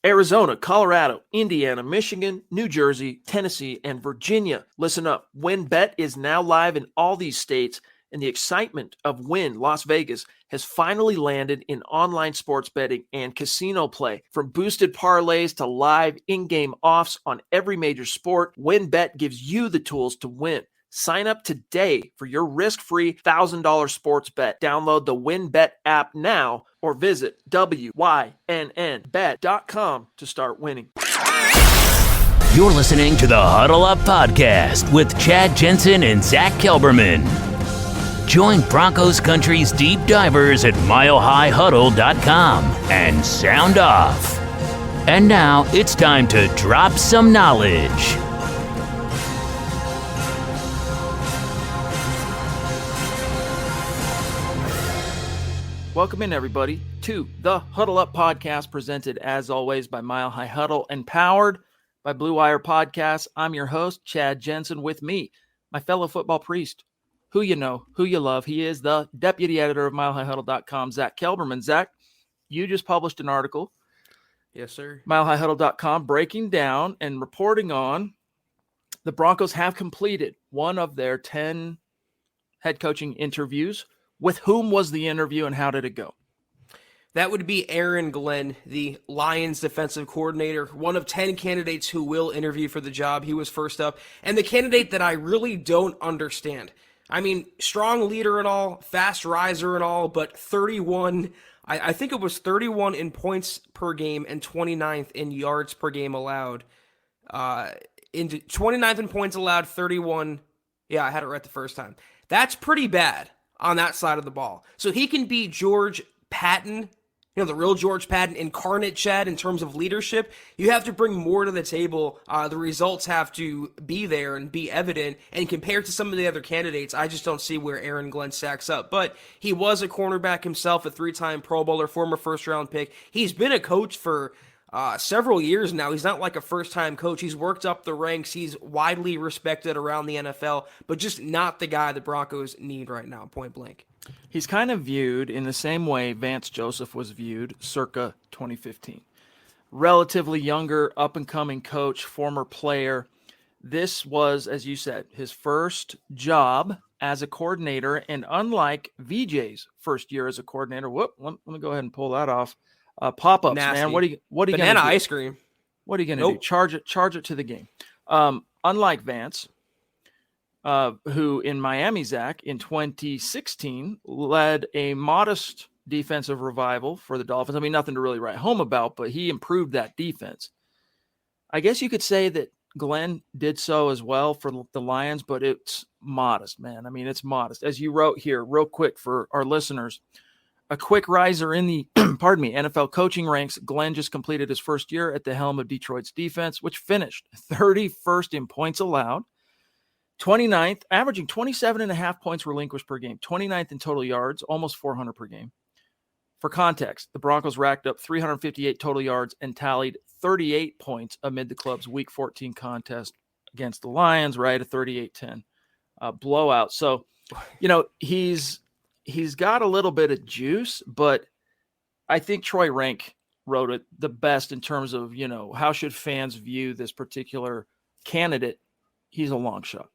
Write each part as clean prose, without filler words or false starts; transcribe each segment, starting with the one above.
Arizona, Colorado, Indiana, Michigan, New Jersey, Tennessee, and Virginia. Listen up. WynnBET is now live in all these states, and the excitement of Wynn Las Vegas has finally landed in online sports betting and casino play. From boosted parlays to live in-game offs on every major sport, WynnBET gives you the tools to win. Sign up today for your risk-free $1,000 sports bet. Download the WynnBET app now or visit wynnbet.com to start winning. You're listening to the Huddle Up Podcast with Chad Jensen and Zack Kelberman. Join Broncos Country's deep divers at milehighhuddle.com and sound off. And now it's time to drop some knowledge. Welcome in, everybody, to the Huddle Up Podcast, presented, as always, by Mile High Huddle and powered by Blue Wire Podcasts. I'm your host, Chad Jensen. With me, my fellow football priest, who you know, who you love. He is the deputy editor of milehighhuddle.com, Zack Kelberman. Zack, you just published an article. Yes, sir. milehighhuddle.com, breaking down and reporting on the Broncos have completed one of their 10 head coaching interviews. With whom was the interview and how did it go? That would be Aaron Glenn, the Lions defensive coordinator, one of 10 candidates who will interview for the job. He was first up. And the candidate that I really don't understand. I mean, strong leader and all, fast riser and all, but 31, I think it was 31 in points per game and 29th in yards per game allowed. 29th in points allowed, 31. Yeah, I had it right the first time. That's pretty bad on that side of the ball. So he can be George Patton, the real George Patton, incarnate Chad in terms of leadership. You have to bring more to the table. The results have to be there and be evident. And compared to some of the other candidates, I just don't see where Aaron Glenn stacks up. But he was a cornerback himself, a 3-time Pro Bowler, former first-round pick. He's been a coach for several years now. He's not like a first-time coach. He's worked up the ranks. He's widely respected around the NFL, but just not the guy the Broncos need right now, point blank. He's kind of viewed in the same way Vance Joseph was viewed circa 2015. Relatively younger, up-and-coming coach, former player. This was, as you said, his first job as a coordinator, and unlike VJ's first year as a coordinator, let me go ahead and pull that off. Pop-ups, Nasty. man. What are you Banana gonna do? ice cream. What are you gonna do? Charge it to the game. Unlike Vance, who in Miami, Zach, in 2016 led a modest defensive revival for the Dolphins. I mean, nothing to really write home about, but he improved that defense. I guess you could say that Glenn did so as well for the Lions, but it's modest, man. I mean, it's modest. As you wrote here, real quick for our listeners, a quick riser in the NFL coaching ranks. Glenn just completed his first year at the helm of Detroit's defense, which finished 31st in points allowed, 29th, averaging 27.5 points relinquished per game, 29th in total yards, almost 400 per game. For context, the Broncos racked up 358 total yards and tallied 38 points amid the club's Week 14 contest against the Lions, right? A 38-10 blowout. So, he's got a little bit of juice, but I think Troy Rank wrote it the best in terms of, how should fans view this particular candidate? He's a long shot.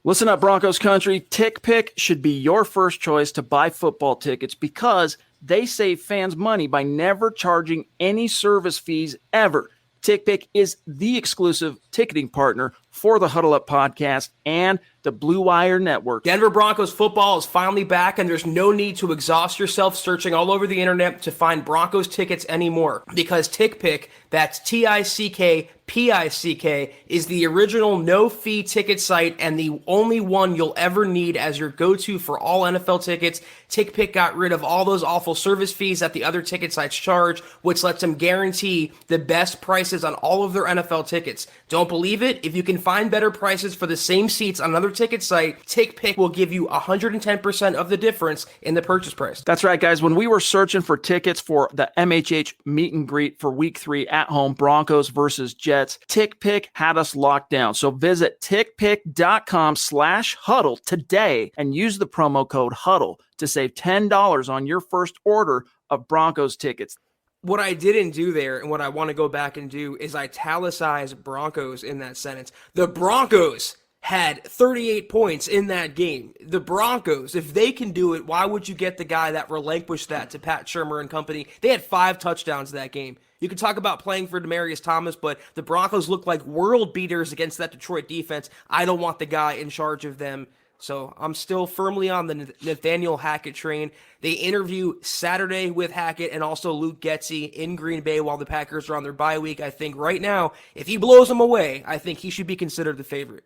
Listen up, Broncos country. TickPick should be your first choice to buy football tickets because they save fans money by never charging any service fees ever. TickPick is the exclusive ticketing partner for the Huddle Up Podcast and the Blue Wire Network. Denver Broncos football is finally back, and there's no need to exhaust yourself searching all over the internet to find Broncos tickets anymore, because TickPick, that's TickPick, is the original no-fee ticket site and the only one you'll ever need as your go-to for all NFL tickets. TickPick got rid of all those awful service fees that the other ticket sites charge, which lets them guarantee the best prices on all of their NFL tickets. Don't believe it? If you can find better prices for the same seats on another ticket site, TickPick will give you 110% of the difference in the purchase price. That's right, guys. When we were searching for tickets for the MHH meet and greet for Week 3 at home, Broncos versus Jets, TickPick had us locked down. So visit tickpick.com/huddle today and use the promo code HUDDLE to save $10 on your first order of Broncos tickets. What I didn't do there, and what I want to go back and do, is italicize Broncos in that sentence. The Broncos had 38 points in that game. The Broncos, if they can do it, why would you get the guy that relinquished that to Pat Shurmur and company? They had 5 touchdowns that game. You can talk about playing for Demaryius Thomas, but the Broncos look like world beaters against that Detroit defense. I don't want the guy in charge of them. So I'm still firmly on the Nathaniel Hackett train. They interview Saturday with Hackett and also Luke Getsy in Green Bay while the Packers are on their bye week. I think right now, if he blows them away, I think he should be considered the favorite.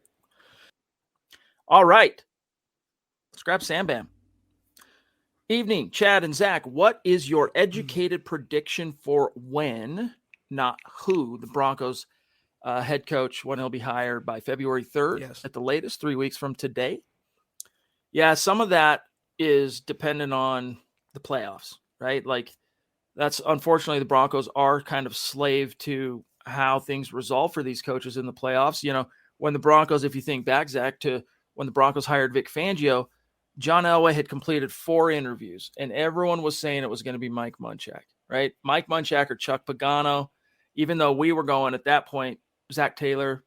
All right. Let's grab Sam Bam. Evening, Chad and Zach. What is your educated prediction for when, not who, the Broncos head coach, when he'll be hired by February 3rd at the latest, 3 weeks from today? Yeah, some of that is dependent on the playoffs, right? Like, that's unfortunately the Broncos are kind of slave to how things resolve for these coaches in the playoffs. You know, when the Broncos, if you think back, Zach, to when the Broncos hired Vic Fangio, John Elway had completed 4 interviews, and everyone was saying it was going to be Mike Munchak, right? Mike Munchak or Chuck Pagano, even though we were going at that point, Zach Taylor.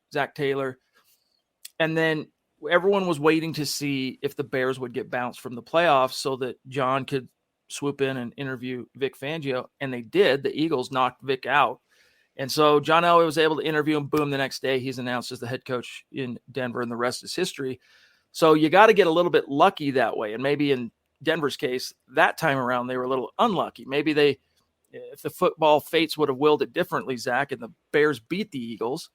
And then everyone was waiting to see if the Bears would get bounced from the playoffs so that John could swoop in and interview Vic Fangio. And they did. The Eagles knocked Vic out. And so John Elway was able to interview him. Boom, the next day he's announced as the head coach in Denver, and the rest is history. So you got to get a little bit lucky that way. And maybe in Denver's case, that time around, they were a little unlucky. Maybe if the football fates would have willed it differently, Zach, and the Bears beat the Eagles,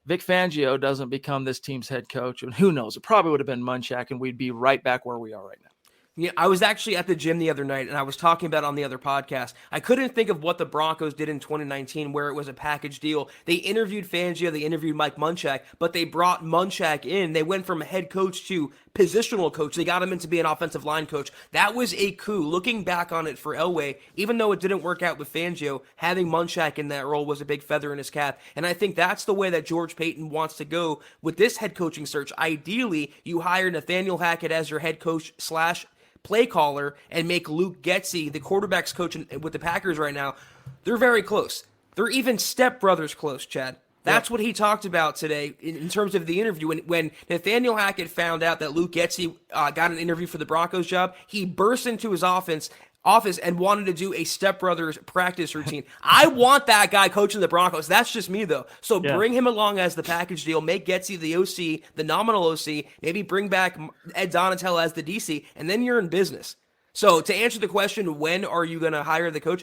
Vic Fangio doesn't become this team's head coach. And who knows? It probably would have been Munchak, and we'd be right back where we are right now. Yeah, I was actually at the gym the other night, and I was talking about it on the other podcast. I couldn't think of what the Broncos did in 2019 where it was a package deal. They interviewed Fangio, they interviewed Mike Munchak, but they brought Munchak in. They went from head coach to positional coach. They got him in to be an offensive line coach. That was a coup. Looking back on it for Elway, even though it didn't work out with Fangio, having Munchak in that role was a big feather in his cap. And I think that's the way that George Paton wants to go with this head coaching search. Ideally, you hire Nathaniel Hackett as your head coach / play caller and make Luke Getsy the quarterback's coach with the Packers right now. They're very close. They're even stepbrothers close, Chad. That's what he talked about today in terms of the interview. When Nathaniel Hackett found out that Luke Getsy got an interview for the Broncos job, he burst into his office and wanted to do a stepbrothers practice routine. I want that guy coaching the Broncos. That's just me, though. So bring him along as the package deal. Make Getsy the OC, the nominal OC. Maybe bring back Ed Donatel as the DC, and then you're in business. So to answer the question, when are you going to hire the coach?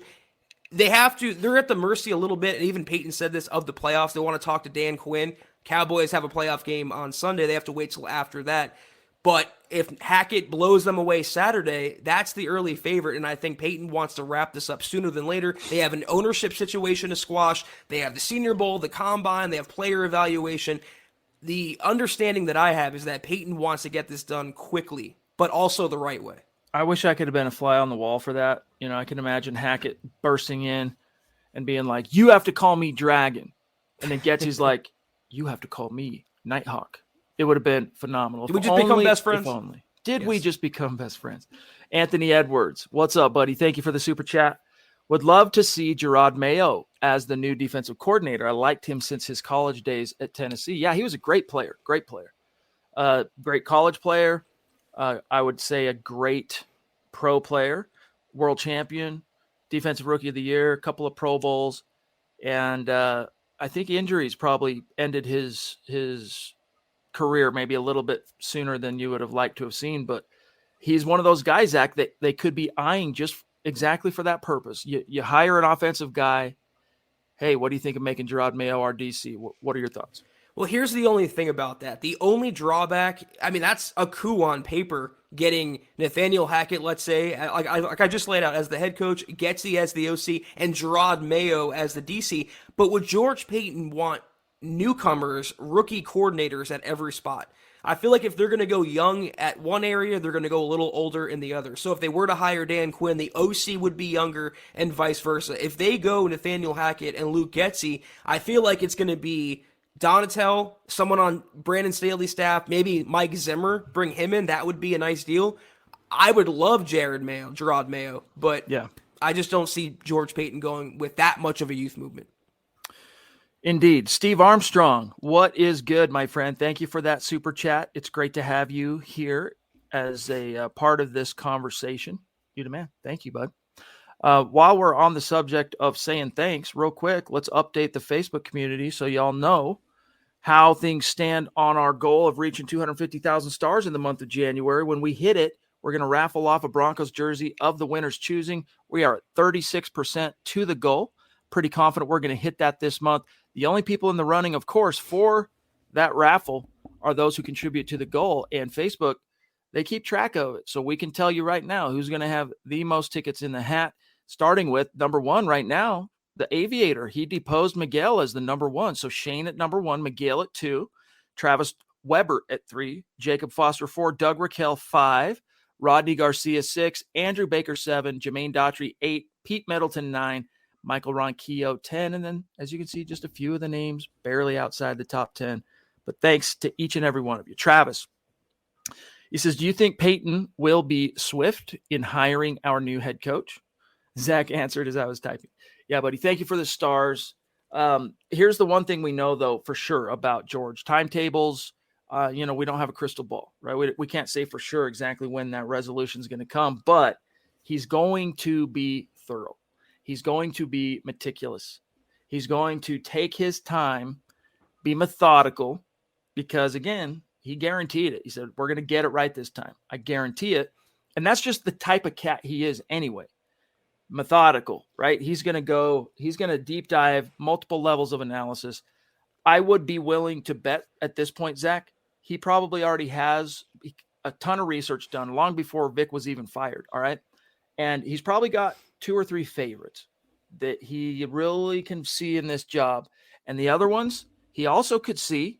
They're at the mercy a little bit, and even Peyton said this, of the playoffs. They want to talk to Dan Quinn. Cowboys have a playoff game on Sunday. They have to wait till after that. But if Hackett blows them away Saturday, that's the early favorite, and I think Peyton wants to wrap this up sooner than later. They have an ownership situation to squash. They have the Senior Bowl, the Combine. They have player evaluation. The understanding that I have is that Peyton wants to get this done quickly, but also the right way. I wish I could have been a fly on the wall for that. You know, I can imagine Hackett bursting in and being like, "You have to call me Dragon," and then Getsy's like, "You have to call me Nighthawk." It would have been phenomenal. Did we just become best friends? Did we just become best friends? Anthony Edwards, what's up, buddy? Thank you for the super chat. Would love to see Gerard Mayo as the new defensive coordinator. I liked him since his college days at Tennessee. Yeah, he was a great player. Great college player. I would say a great pro player, world champion, defensive rookie of the year, a couple of Pro Bowls. And I think injuries probably ended his career maybe a little bit sooner than you would have liked to have seen, but he's one of those guys, Zach, that they could be eyeing just exactly for that purpose. You hire an offensive guy. Hey, what do you think of making Gerard Mayo our DC? What are your thoughts? Well, here's the only thing about that. The only drawback, I mean, that's a coup on paper, getting Nathaniel Hackett, let's say, like I just laid out, as the head coach, Getsy as the OC, and Gerard Mayo as the DC. But would George Paton want newcomers, rookie coordinators at every spot? I feel like if they're going to go young at one area, they're going to go a little older in the other. So if they were to hire Dan Quinn, the OC would be younger and vice versa. If they go Nathaniel Hackett and Luke Getsy, I feel like it's going to be Donatel, someone on Brandon Staley's staff, maybe Mike Zimmer, bring him in. That would be a nice deal. I would love Gerard Mayo, but I just don't see George Paton going with that much of a youth movement. Indeed. Steve Armstrong, what is good, my friend? Thank you for that super chat. It's great to have you here as a part of this conversation. You the man. Thank you, bud. While we're on the subject of saying thanks, real quick, let's update the Facebook community so y'all know how things stand on our goal of reaching 250,000 stars in the month of January. When we hit it, we're going to raffle off a Broncos jersey of the winner's choosing. We are at 36% to the goal. Pretty confident we're going to hit that this month. The only people in the running, of course, for that raffle are those who contribute to the goal. And Facebook, they keep track of it. So we can tell you right now who's going to have the most tickets in the hat, starting with number one right now, the Aviator. He deposed Miguel as the number one. So Shane at number one, Miguel at 2, Travis Weber at 3, Jacob Foster 4, Doug Raquel 5, Rodney Garcia 6, Andrew Baker 7, Jermaine Daughtry 8, Pete Middleton 9, Michael Ronquillo 10. And then, as you can see, just a few of the names barely outside the top 10. But thanks to each and every one of you. Travis, he says, do you think Peyton will be swift in hiring our new head coach? Zach answered as I was typing. Yeah, buddy, thank you for the stars. Here's the one thing we know, though, for sure about George. Timetables, we don't have a crystal ball, right? We can't say for sure exactly when that resolution is going to come, but he's going to be thorough. He's going to be meticulous. He's going to take his time, be methodical, because, again, he guaranteed it. He said, we're going to get it right this time. I guarantee it. And that's just the type of cat he is anyway. Methodical, right? He's going to deep dive multiple levels of analysis. I would be willing to bet at this point, Zach, he probably already has a ton of research done long before Vic was even fired. All right. And he's probably got 2 or 3 favorites that he really can see in this job. And the other ones he also could see,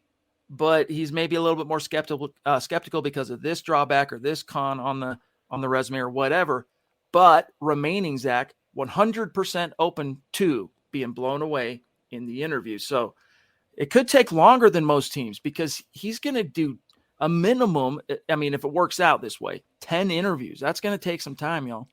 but he's maybe a little bit more skeptical because of this drawback or this con on the resume or whatever. But remaining, Zach, 100% open to being blown away in the interview. So it could take longer than most teams because he's going to do a minimum. I mean, if it works out this way, 10 interviews. That's going to take some time, y'all.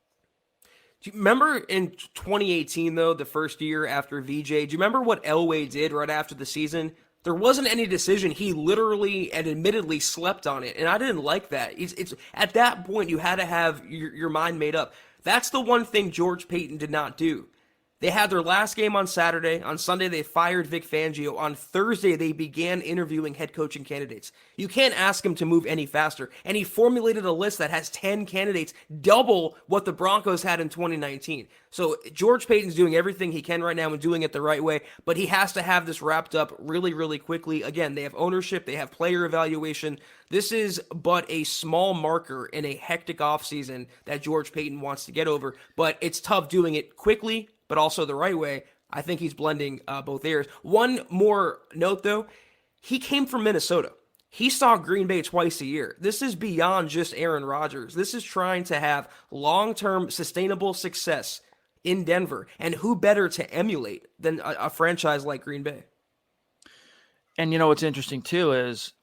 Do you remember in 2018, though, the first year after VJ, do you remember what Elway did right after the season? There wasn't any decision. He literally and admittedly slept on it, and I didn't like that. It's at that point, you had to have your mind made up. That's the one thing George Paton did not do. They had their last game on Saturday. On Sunday, they fired Vic Fangio. On Thursday, they began interviewing head coaching candidates. You can't ask him to move any faster. And he formulated a list that has 10 candidates, double what the Broncos had in 2019. So George Paton's doing everything he can right now and doing it the right way, but he has to have this wrapped up really, really quickly. Again, they have ownership. They have player evaluation. This is but a small marker in a hectic offseason that George Paton wants to get over, but it's tough doing it quickly, but also the right way. I think he's blending both areas. One more note, though. He came from Minnesota. He saw Green Bay twice a year. This is beyond just Aaron Rodgers. This is trying to have long-term sustainable success in Denver. And who better to emulate than a franchise like Green Bay? And what's interesting, too, is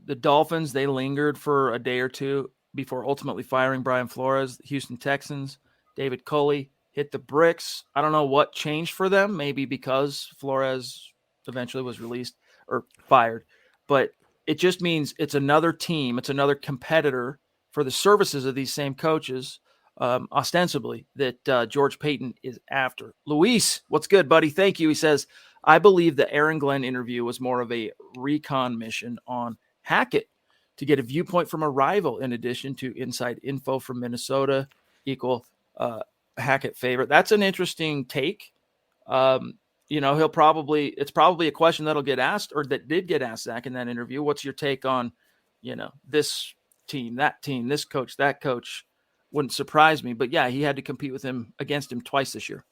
the Dolphins, they lingered for a day or two before ultimately firing Brian Flores. The Houston Texans, David Culley, hit the bricks. I don't know what changed for them, maybe because Flores eventually was released or fired. But it just means it's another team, it's another competitor for the services of these same coaches, ostensibly, that George Paton is after. Luis, what's good, buddy? Thank you. He says, I believe the Aaron Glenn interview was more of a recon mission on Hackett to get a viewpoint from a rival in addition to inside info from Minnesota equal Hackett favorite. That's an interesting take. It's probably a question that'll get asked, or that did get asked, Zach, in that interview. What's your take on, this team, that team, this coach, that coach? Wouldn't surprise me, but yeah, he had to compete against him twice this year.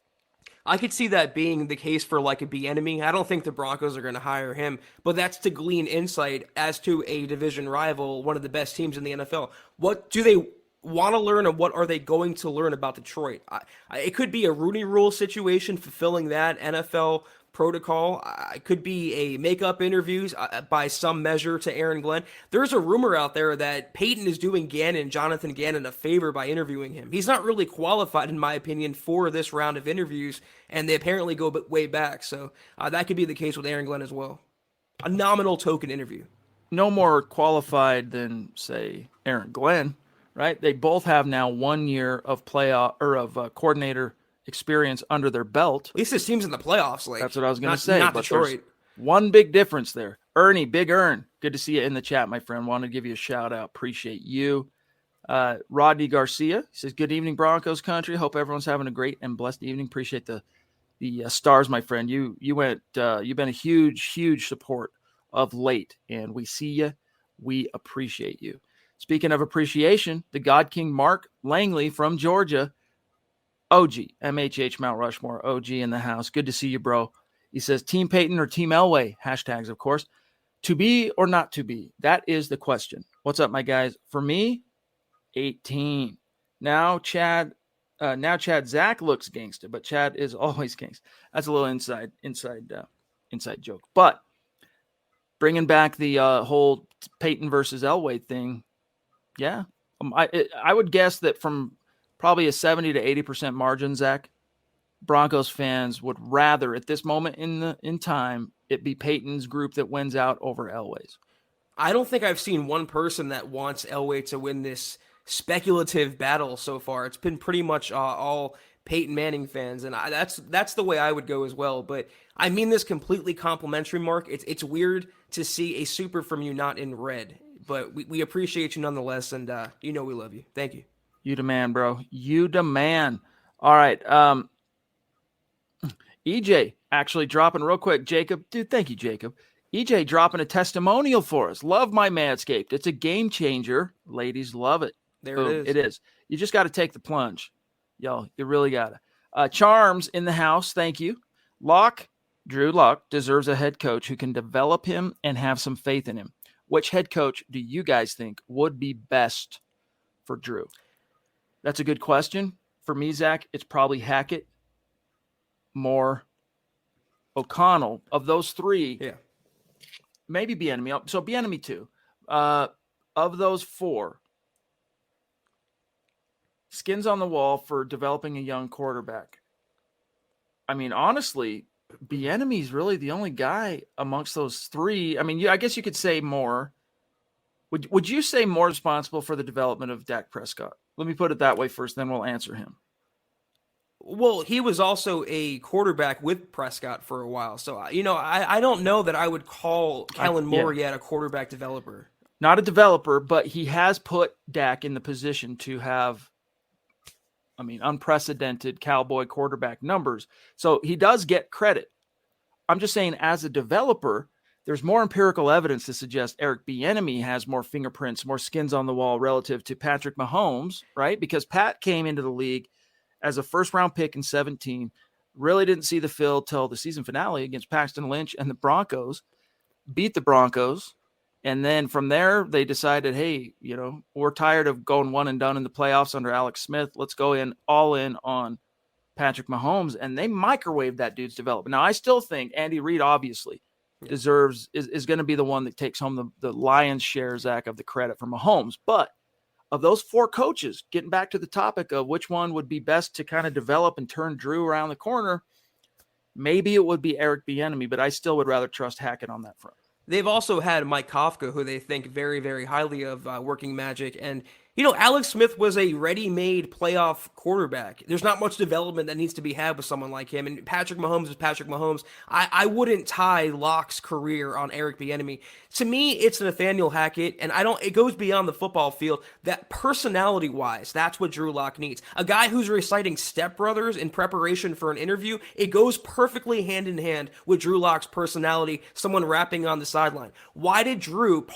I could see that being the case for like a Bieniemy. I don't think the Broncos are going to hire him, but that's to glean insight as to a division rival, one of the best teams in the NFL. What do they want to learn, and what are they going to learn about Detroit? It could be a Rooney Rule situation, fulfilling that NFL protocol. It could be a makeup interviews by some measure to Aaron Glenn. There's a rumor out there that Peyton is doing Jonathan Gannon, a favor by interviewing him. He's not really qualified, in my opinion, for this round of interviews, and they apparently go way back. So that could be the case with Aaron Glenn as well. A nominal token interview. No more qualified than, say, Aaron Glenn, right? They both have now 1 year of coordinator experience under their belt. At least this team's in the playoffs. Like, that's what I was going to say. Not but Detroit. One big difference there. Ernie, Big Ern, good to see you in the chat, my friend. Wanted to give you a shout out. Appreciate you. Rodney Garcia says, good evening, Broncos country. Hope everyone's having a great and blessed evening. Appreciate the stars, my friend. You've been a huge support of late, and we see you. We appreciate you. Speaking of appreciation, the God King Mark Langley from Georgia, OG, MHH Mount Rushmore, OG in the house. Good to see you, bro. He says, Team Peyton or Team Elway? Hashtags, of course. To be or not to be? That is the question. What's up, my guys? For me, 18. Now Chad Zach looks gangster, but Chad is always gangster. That's a little inside joke. But bringing back the whole Peyton versus Elway thing, yeah. I would guess that from probably a 70 to 80% margin, Zach, Broncos fans would rather at this moment in time it be Peyton's group that wins out over Elway's. I don't think I've seen one person that wants Elway to win this speculative battle so far. It's been pretty much all Peyton Manning fans, and that's the way I would go as well. But I mean this completely complimentary, Mark. It's weird to see a super from you not in red, but we appreciate you nonetheless, and we love you. Thank you. You the man, bro. You the man. All right. EJ actually dropping real quick. Jacob, dude, thank you, Jacob. EJ dropping a testimonial for us. Love my Manscaped. It's a game changer. Ladies love it. There it is. It is. You just got to take the plunge. Yo, you really got to. Charms in the house. Thank you. Drew Lock deserves a head coach who can develop him and have some faith in him. Which head coach do you guys think would be best for Drew? That's a good question. For me, Zach, it's probably Hackett, Moore, O'Connell. Of those three, yeah, maybe Bieniemy. So Bieniemy too. Of those four, skins on the wall for developing a young quarterback. I mean, honestly, Bieniemy is really the only guy amongst those three. I mean, I guess you could say Moore. Would you say Moore responsible for the development of Dak Prescott? Let me put it that way first, then we'll answer him. Well, he was also a quarterback with Prescott for a while. So, I don't know that I would call Kellen Moore yet a quarterback developer. Not a developer, but he has put Dak in the position to have, unprecedented Cowboy quarterback numbers. So he does get credit. I'm just saying, as a developer, there's more empirical evidence to suggest Eric Bieniemy has more fingerprints, more skins on the wall relative to Patrick Mahomes, right? Because Pat came into the league as a first-round pick in 2017, really didn't see the field till the season finale against Paxton Lynch and the Broncos, beat the Broncos, and then from there they decided, hey, we're tired of going one and done in the playoffs under Alex Smith. Let's go all in on Patrick Mahomes, and they microwaved that dude's development. Now, I still think Andy Reid obviously is going to be the one that takes home the lion's share, Zach, of the credit for Mahomes. But of those four coaches, getting back to the topic of which one would be best to kind of develop and turn Drew around the corner, maybe it would be Eric Bieniemy, but I still would rather trust Hackett on that front. They've also had Mike Kafka, who they think very, very highly of, working magic. And, Alex Smith was a ready-made playoff quarterback. There's not much development that needs to be had with someone like him. And Patrick Mahomes is Patrick Mahomes. I wouldn't tie Locke's career on Eric Bieniemy. To me, it's Nathaniel Hackett, and it goes beyond the football field. That personality-wise, that's what Drew Lock needs. A guy who's reciting Step Brothers in preparation for an interview, it goes perfectly hand in hand with Drew Lock's personality, someone rapping on the sideline. Why did Drew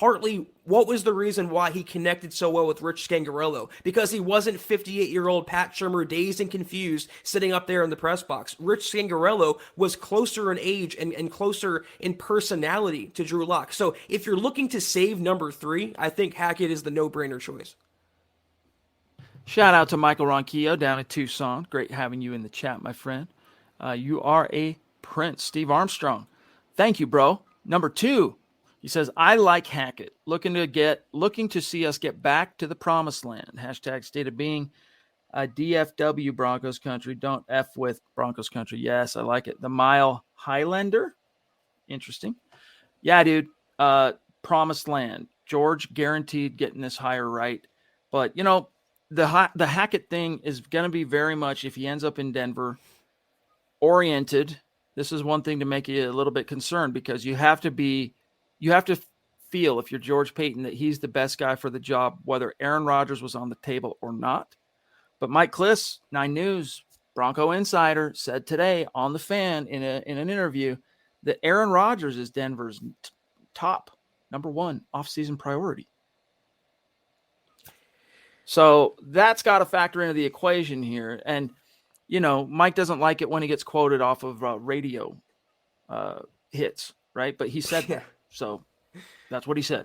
what was the reason why he connected so well with Rich Scangarello? Because he wasn't 58-year-old Pat Shurmur, dazed and confused, sitting up there in the press box. Rich Scangarello was closer in age and closer in personality to Drew Lock. So if you're looking to save number 3, I think Hackett is the no-brainer choice. Shout out to Michael Ronquillo down in Tucson. Great having you in the chat, my friend. You are a Prince, Steve Armstrong. Thank you, bro. Number 2, he says, I like Hackett. Looking to see us get back to the promised land. Hashtag state of being. DFW Broncos country. Don't F with Broncos country. Yes, I like it. The Mile Highlander. Interesting. Yeah, dude. Promised land. George guaranteed getting this hire right. But, the Hackett thing is going to be very much, if he ends up in Denver, oriented. This is one thing to make you a little bit concerned, because you have to feel, if you're George Payton, that he's the best guy for the job, whether Aaron Rodgers was on the table or not. But Mike Kliss, 9 News, Bronco insider, said today on The Fan in an interview that Aaron Rodgers is Denver's top number 1 offseason priority. So that's got to factor into the equation here. And, Mike doesn't like it when he gets quoted off of radio hits, right? But he said that. So that's what he said.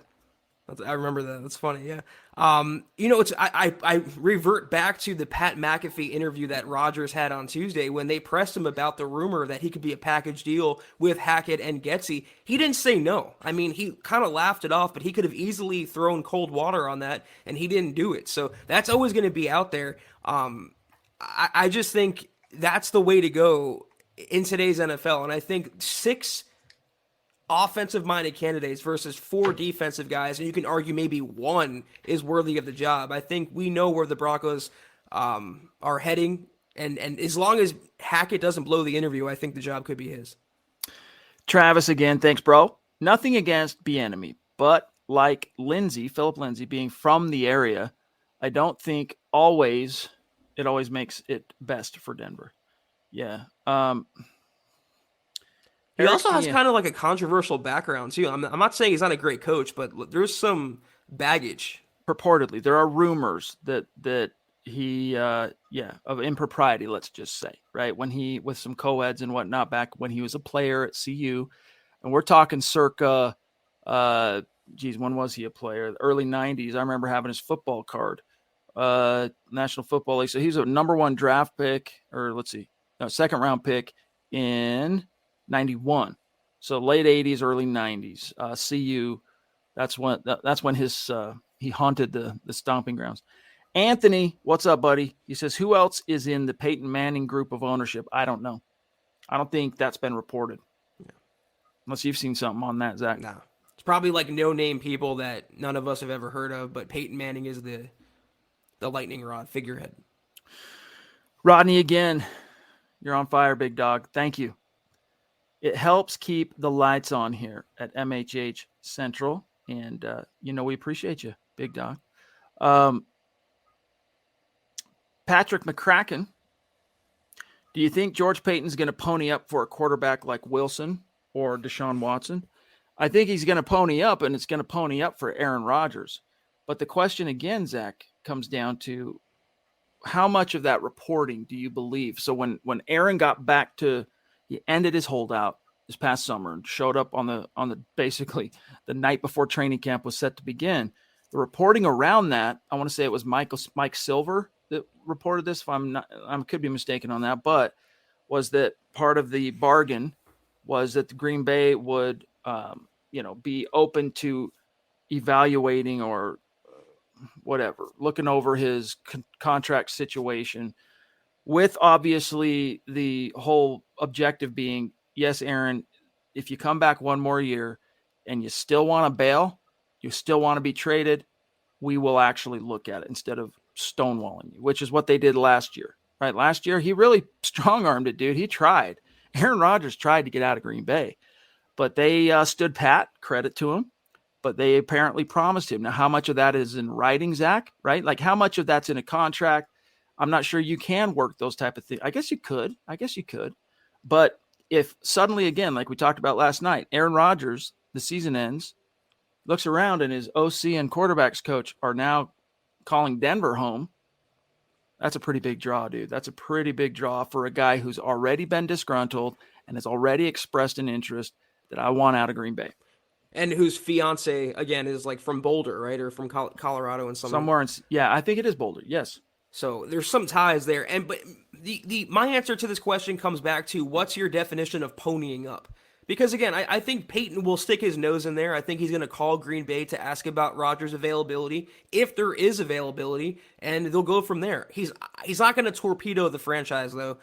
I remember that. That's funny. Yeah. I revert back to the Pat McAfee interview that Rodgers had on Tuesday when they pressed him about the rumor that he could be a package deal with Hackett and Getsy. He didn't say no. I mean, he kind of laughed it off, but he could have easily thrown cold water on that, and he didn't do it. So that's always going to be out there. I just think that's the way to go in today's NFL. And I think 6 offensive-minded candidates versus 4 defensive guys, and you can argue maybe 1 is worthy of the job. I think we know where the Broncos are heading, and as long as Hackett doesn't blow the interview, I think the job could be his. Travis again, thanks, bro. Nothing against Bieniemy, but like Philip Lindsay, being from the area, I don't think it always makes it best for Denver. Yeah. He also has kind of like a controversial background too. I'm not saying he's not a great coach, but there's some baggage. Purportedly, there are rumors that he, of impropriety, let's just say, right? When he, with some co-eds and whatnot, back when he was a player at CU, and we're talking circa, when was he a player? The early 90s. I remember having his football card, National Football League. So he was a number 1 draft pick, second round pick in 91. So late 80s, early 90s. CU, that's when his he haunted the stomping grounds. Anthony, what's up, buddy? He says, who else is in the Peyton Manning group of ownership? I don't know. I don't think that's been reported. Yeah. Unless you've seen something on that, Zach. No. It's probably like no-name people that none of us have ever heard of, but Peyton Manning is the lightning rod figurehead. Rodney, again, you're on fire, big dog. Thank you. It helps keep the lights on here at MHH Central, and we appreciate you, big dog. Patrick McCracken, do you think George Payton's going to pony up for a quarterback like Wilson or Deshaun Watson? I think he's going to pony up, and it's going to pony up for Aaron Rodgers. But the question again, Zach, comes down to how much of that reporting do you believe? So when Aaron got back to, he ended his holdout this past summer and showed up on the basically the night before training camp was set to begin. The reporting around that, I want to say it was Mike Silver that reported this. If I could be mistaken on that, but was that part of the bargain was that the Green Bay would, be open to evaluating or whatever, looking over his contract situation, with obviously the whole objective being, yes, Aaron, if you come back one more year and you still want to bail, you still want to be traded, we will actually look at it instead of stonewalling you, which is what they did last year, right? Last year, he really strong-armed it, dude. He tried. Aaron Rodgers tried to get out of Green Bay, but they stood pat, credit to him, but they apparently promised him. Now, how much of that is in writing, Zach, right? Like how much of that's in a contract? I'm not sure you can work those type of things. I guess you could. But if suddenly, again, like we talked about last night, Aaron Rodgers, the season ends, looks around and his OC and quarterbacks coach are now calling Denver home, that's a pretty big draw, dude. That's a pretty big draw for a guy who's already been disgruntled and has already expressed an interest that I want out of Green Bay. And whose fiance, again, is like from Boulder, right? Or from Colorado and somewhere. I think it is Boulder, yes. So there's some ties there. But my answer to this question comes back to what's your definition of ponying up? Because again, I think Peyton will stick his nose in there. I think he's going to call Green Bay to ask about Rodgers' availability, if there is availability, and they'll go from there. He's not going to torpedo the franchise, though.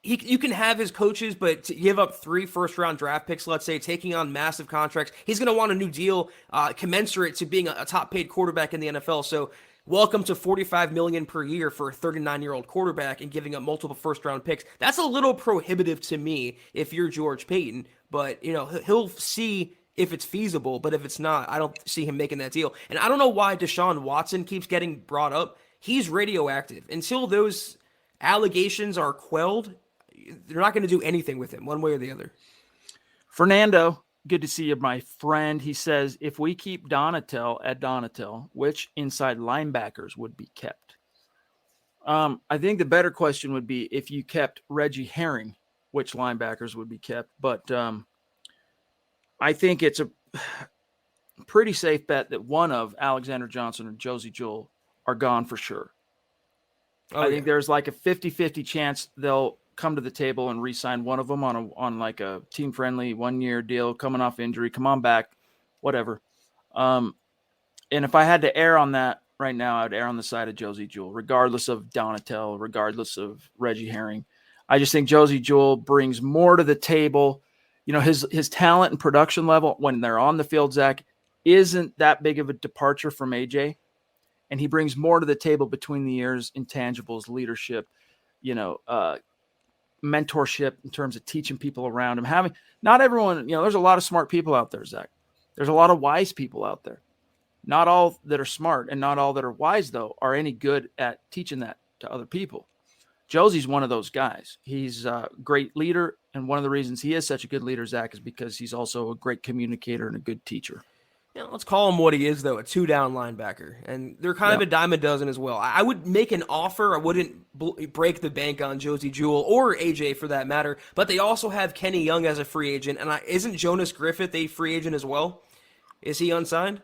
You can have his coaches, but to give up 3 first-round draft picks, let's say, taking on massive contracts, he's going to want a new deal commensurate to being a top-paid quarterback in the NFL. So welcome to $45 million per year for a 39-year-old quarterback and giving up multiple first-round picks. That's a little prohibitive to me if you're George Payton, but he'll see if it's feasible. But if it's not, I don't see him making that deal. And I don't know why Deshaun Watson keeps getting brought up. He's radioactive. Until those allegations are quelled, they're not going to do anything with him one way or the other. Fernando, good to see you, my friend. He says, if we keep Donatel at Donatel, which inside linebackers would be kept? I think the better question would be if you kept Reggie Herring, which linebackers would be kept. But I think it's a pretty safe bet that one of Alexander Johnson or Josie Jewell are gone for sure. I think there's like a 50-50 chance they'll come to the table and re-sign one of them on like a team-friendly 1-year deal, coming off injury, come on back, whatever. And if I had to err on that right now, I'd err on the side of Josie Jewell, regardless of Donatel, regardless of Reggie Herring. I just think Josie Jewell brings more to the table. His talent and production level when they're on the field, Zach, isn't that big of a departure from AJ. And he brings more to the table between the ears, intangibles, leadership, mentorship in terms of teaching people around him. Not everyone, there's a lot of smart people out there, Zach. There's a lot of wise people out there. Not all that are smart and not all that are wise, though, are any good at teaching that to other people. Josie's one of those guys. He's a great leader. And one of the reasons he is such a good leader, Zach, is because he's also a great communicator and a good teacher. Let's call him what he is, though, a 2-down linebacker. And they're kind of a dime a dozen as well. I would make an offer. I wouldn't break the bank on Josie Jewell or AJ for that matter. But they also have Kenny Young as a free agent. And isn't Jonas Griffith a free agent as well? Is he unsigned?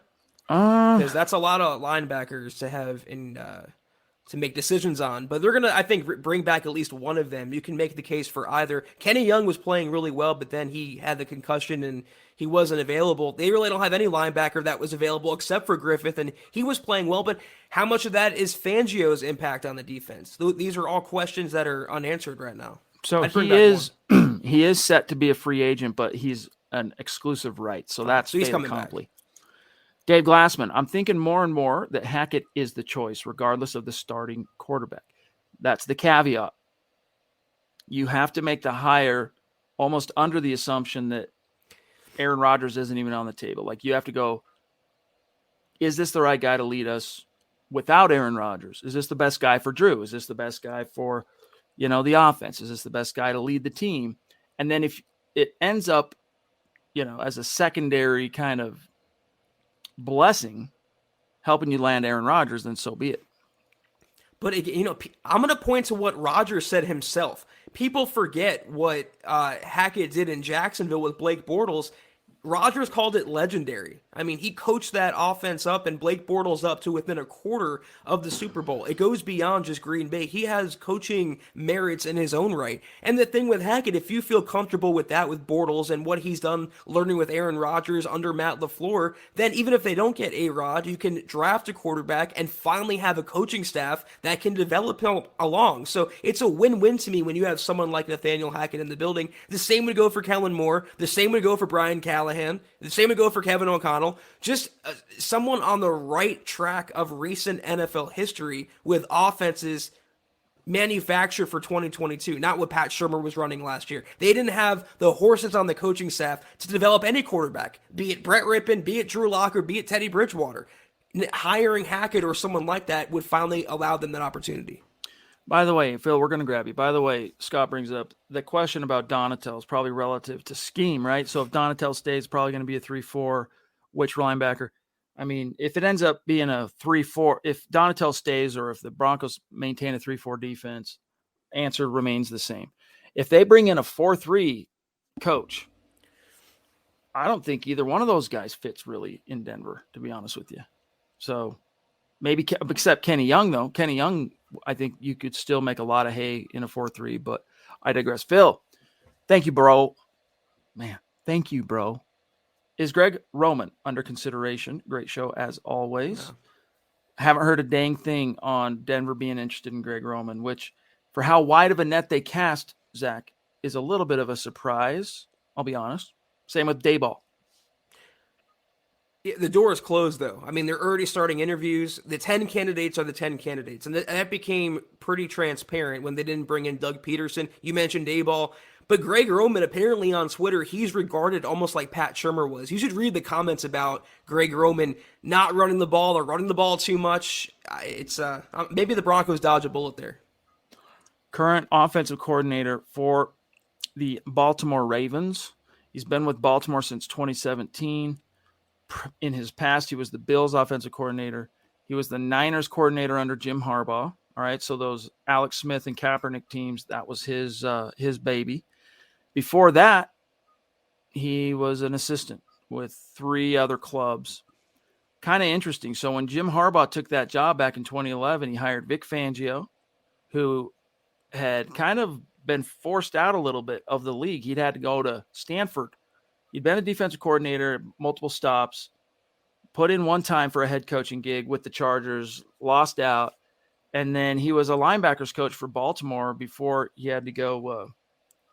Because that's a lot of linebackers to have to make decisions on. But they're going to, I think, bring back at least one of them. You can make the case for either. Kenny Young was playing really well, but then he had the concussion and he wasn't available. They really don't have any linebacker that was available except for Griffith, and he was playing well, but how much of that is Fangio's impact on the defense? These are all questions that are unanswered right now. So he is set to be a free agent, but he's an exclusive right. So that's he's coming back. Dave Glassman, I'm thinking more and more that Hackett is the choice, regardless of the starting quarterback. That's the caveat. You have to make the hire almost under the assumption that Aaron Rodgers isn't even on the table. Like, you have to go, is this the right guy to lead us without Aaron Rodgers? Is this the best guy for Drew? Is this the best guy for, the offense? Is this the best guy to lead the team? And then if it ends up, as a secondary kind of blessing, helping you land Aaron Rodgers, then so be it. But, I'm going to point to what Rodgers said himself. People forget what Hackett did in Jacksonville with Blake Bortles. Rodgers called it legendary. I mean, he coached that offense up and Blake Bortles up to within a quarter of the Super Bowl. It goes beyond just Green Bay. He has coaching merits in his own right. And the thing with Hackett, if you feel comfortable with that, with Bortles and what he's done learning with Aaron Rodgers under Matt LaFleur, then even if they don't get A-Rod, you can draft a quarterback and finally have a coaching staff that can develop him along. So it's a win-win to me when you have someone like Nathaniel Hackett in the building. The same would go for Kellen Moore. The same would go for Brian Callahan. The same would go for Kevin O'Connell. Just someone on the right track of recent NFL history with offenses manufactured for 2022, not what Pat Shurmur was running last year. They didn't have the horses on the coaching staff to develop any quarterback, be it Brett Rippon, be it Drew Lock, or be it Teddy Bridgewater. Hiring Hackett or someone like that would finally allow them that opportunity. By the way, Phil, we're going to grab you. By the way, Scott brings up the question about Donatel is probably relative to scheme, right? So if Donatel stays, probably going to be a 3-4, which linebacker? I mean, if it ends up being a 3-4, if Donatel stays or if the Broncos maintain a 3-4 defense, answer remains the same. If they bring in a 4-3 coach, I don't think either one of those guys fits really in Denver, to be honest with you. So Maybe except Kenny Young, though. Kenny Young, I think you could still make a lot of hay in a 4-3, but I digress. Phil, thank you, bro. Man, thank you, bro. Is Greg Roman under consideration? Great show, as always. No. Haven't heard a dang thing on Denver being interested in Greg Roman, which, for how wide of a net they cast, Zach, is a little bit of a surprise. I'll be honest. Same with Dayball. The door is closed, though. I mean, they're already starting interviews. The 10 candidates are the 10 candidates. And that became pretty transparent when they didn't bring in Doug Peterson. You mentioned Dayball. But Greg Roman, apparently on Twitter, he's regarded almost like Pat Shurmur was. You should read the comments about Greg Roman not running the ball or running the ball too much. It's maybe the Broncos dodge a bullet there. Current offensive coordinator for the Baltimore Ravens. He's been with Baltimore since 2017. In his past, he was the Bills offensive coordinator. He was the Niners coordinator under Jim Harbaugh. All right, so those Alex Smith and Kaepernick teams, that was his baby. Before that, he was an assistant with 3 other clubs. Kind of interesting. So when Jim Harbaugh took that job back in 2011, he hired Vic Fangio, who had kind of been forced out a little bit of the league. He'd had to go to Stanford. He'd been a defensive coordinator, multiple stops, put in one time for a head coaching gig with the Chargers, lost out, and then he was a linebackers coach for Baltimore before he had to go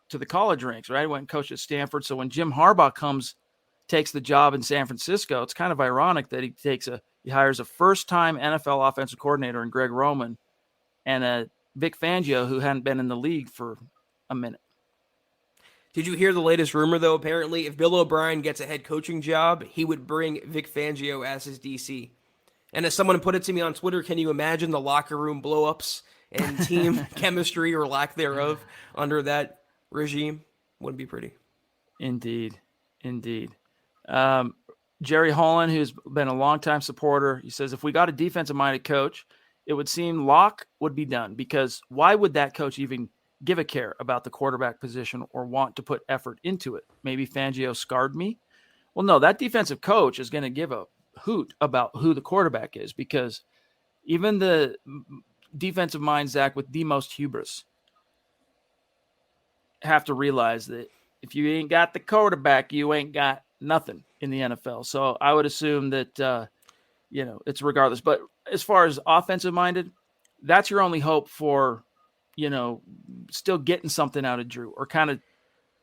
to the college ranks, right? He went and coached at Stanford. So when Jim Harbaugh takes the job in San Francisco, it's kind of ironic that he hires a first-time NFL offensive coordinator in Greg Roman and a Vic Fangio who hadn't been in the league for a minute. Did you hear the latest rumor, though? Apparently, if Bill O'Brien gets a head coaching job, he would bring Vic Fangio as his DC. And as someone put it to me on Twitter, can you imagine the locker room blow-ups and team chemistry or lack thereof under that regime? Wouldn't be pretty. Indeed. Jerry Holland, who's been a longtime supporter, he says, if we got a defensive-minded coach, it would seem Locke would be done, because why would that coach even give a care about the quarterback position or want to put effort into it? Maybe Fangio scarred me. Well, no, that defensive coach is going to give a hoot about who the quarterback is, because even the defensive mind, Zach, with the most hubris have to realize that if you ain't got the quarterback, you ain't got nothing in the NFL. So I would assume that, it's regardless. But as far as offensive minded, that's your only hope for, still getting something out of Drew or kind of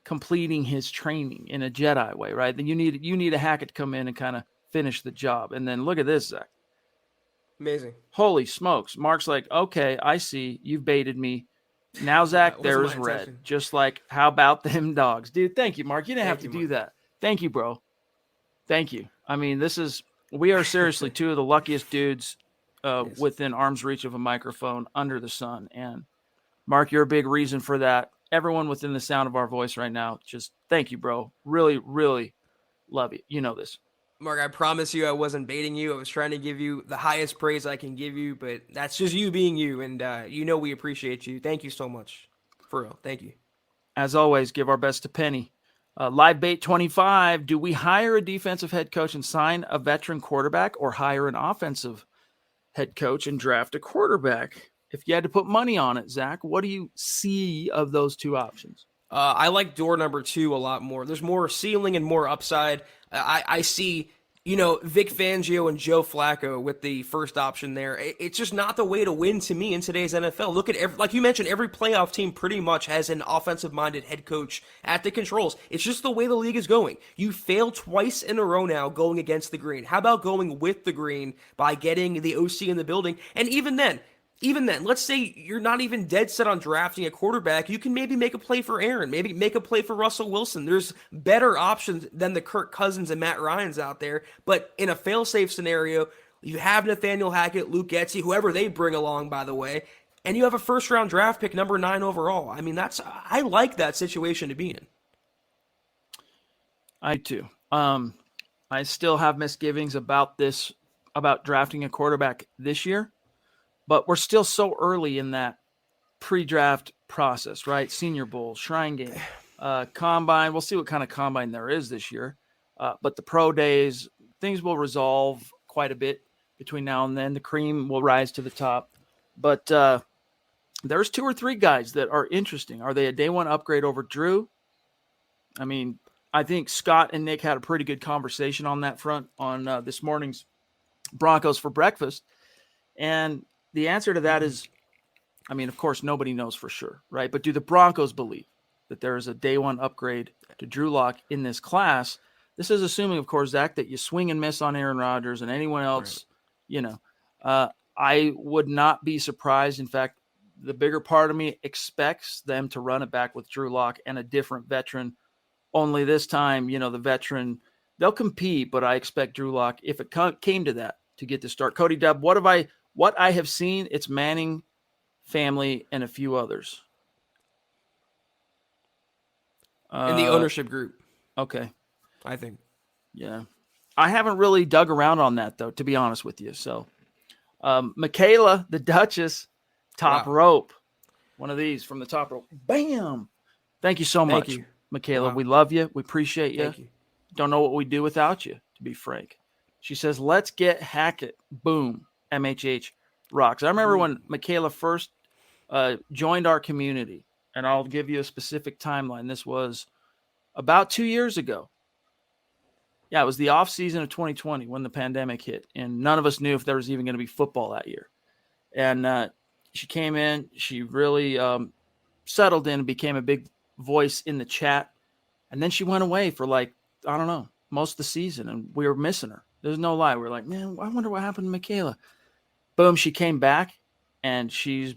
completing his training in a Jedi way, right? Then you need a Hackett to come in and kind of finish the job. And then look at this, Zach. Amazing. Holy smokes. Mark's like, okay, I see. You've baited me. Now, Zach, there is red. Intention. Just like, how about them dogs? Dude, thank you, Mark. You didn't have to do Mark. that. Thank you, bro. Thank you. I mean, we are seriously 2 of the luckiest dudes Yes. within arm's reach of a microphone under the sun. And Mark, you're a big reason for that. Everyone within the sound of our voice right now, just thank you, bro. Really, really love you. You know this. Mark, I promise you I wasn't baiting you. I was trying to give you the highest praise I can give you, but that's just you being you, and we appreciate you. Thank you so much. For real. Thank you. As always, give our best to Penny. Live Bait 25, do we hire a defensive head coach and sign a veteran quarterback, or hire an offensive head coach and draft a quarterback? If you had to put money on it, Zach, what do you see of those 2 options? I like door number 2 a lot more. There's more ceiling and more upside. I see, Vic Fangio and Joe Flacco with the first option there. It's just not the way to win to me in today's NFL. Look at like you mentioned, every playoff team pretty much has an offensive-minded head coach at the controls. It's just the way the league is going. You fail twice in a row now going against the green. How about going with the green by getting the OC in the building? And even then, let's say you're not even dead set on drafting a quarterback. You can maybe make a play for Aaron, maybe make a play for Russell Wilson. There's better options than the Kirk Cousins and Matt Ryans out there. But in a fail-safe scenario, you have Nathaniel Hackett, Luke Getsy, whoever they bring along, by the way, and you have a first-round draft pick, number 9 overall. I mean, I like that situation to be in. I too. I still have misgivings about drafting a quarterback this year. But we're still so early in that pre-draft process, right? Senior Bowl, Shrine Game, Combine. We'll see what kind of Combine there is this year. But the pro days, things will resolve quite a bit between now and then. The cream will rise to the top. But there's 2 or 3 guys that are interesting. Are they a day one upgrade over Drew? I mean, I think Scott and Nick had a pretty good conversation on that front on this morning's Broncos for breakfast. And the answer to that is, I mean, of course, nobody knows for sure, right? But do the Broncos believe that there is a day one upgrade to Drew Lock in this class? This is assuming, of course, Zach, that you swing and miss on Aaron Rodgers and anyone else, I would not be surprised. In fact, the bigger part of me expects them to run it back with Drew Lock and a different veteran. Only this time, the veteran, they'll compete, but I expect Drew Lock, if it came to that, to get the start. Cody Dub, what I have seen, it's Manning family and a few others. In the ownership group. Okay. I think. Yeah. I haven't really dug around on that, though, to be honest with you. So, Michaela, the Duchess, top rope. One of these from the top rope. Bam! Thank you so much, you. Michaela. Wow. We love you. We appreciate you. Thank you. Don't know what we'd do without you, to be frank. She says, let's get Hackett. Boom. MHH rocks. I remember when Michaela first joined our community, and I'll give you a specific timeline. This was about 2 years ago. Yeah, it was the off season of 2020 when the pandemic hit, and none of us knew if there was even going to be football that year. And she came in, she really settled in and became a big voice in the chat. And then she went away for most of the season, and we were missing her. There's no lie. We were like, man, I wonder what happened to Michaela. Boom, she came back, and she's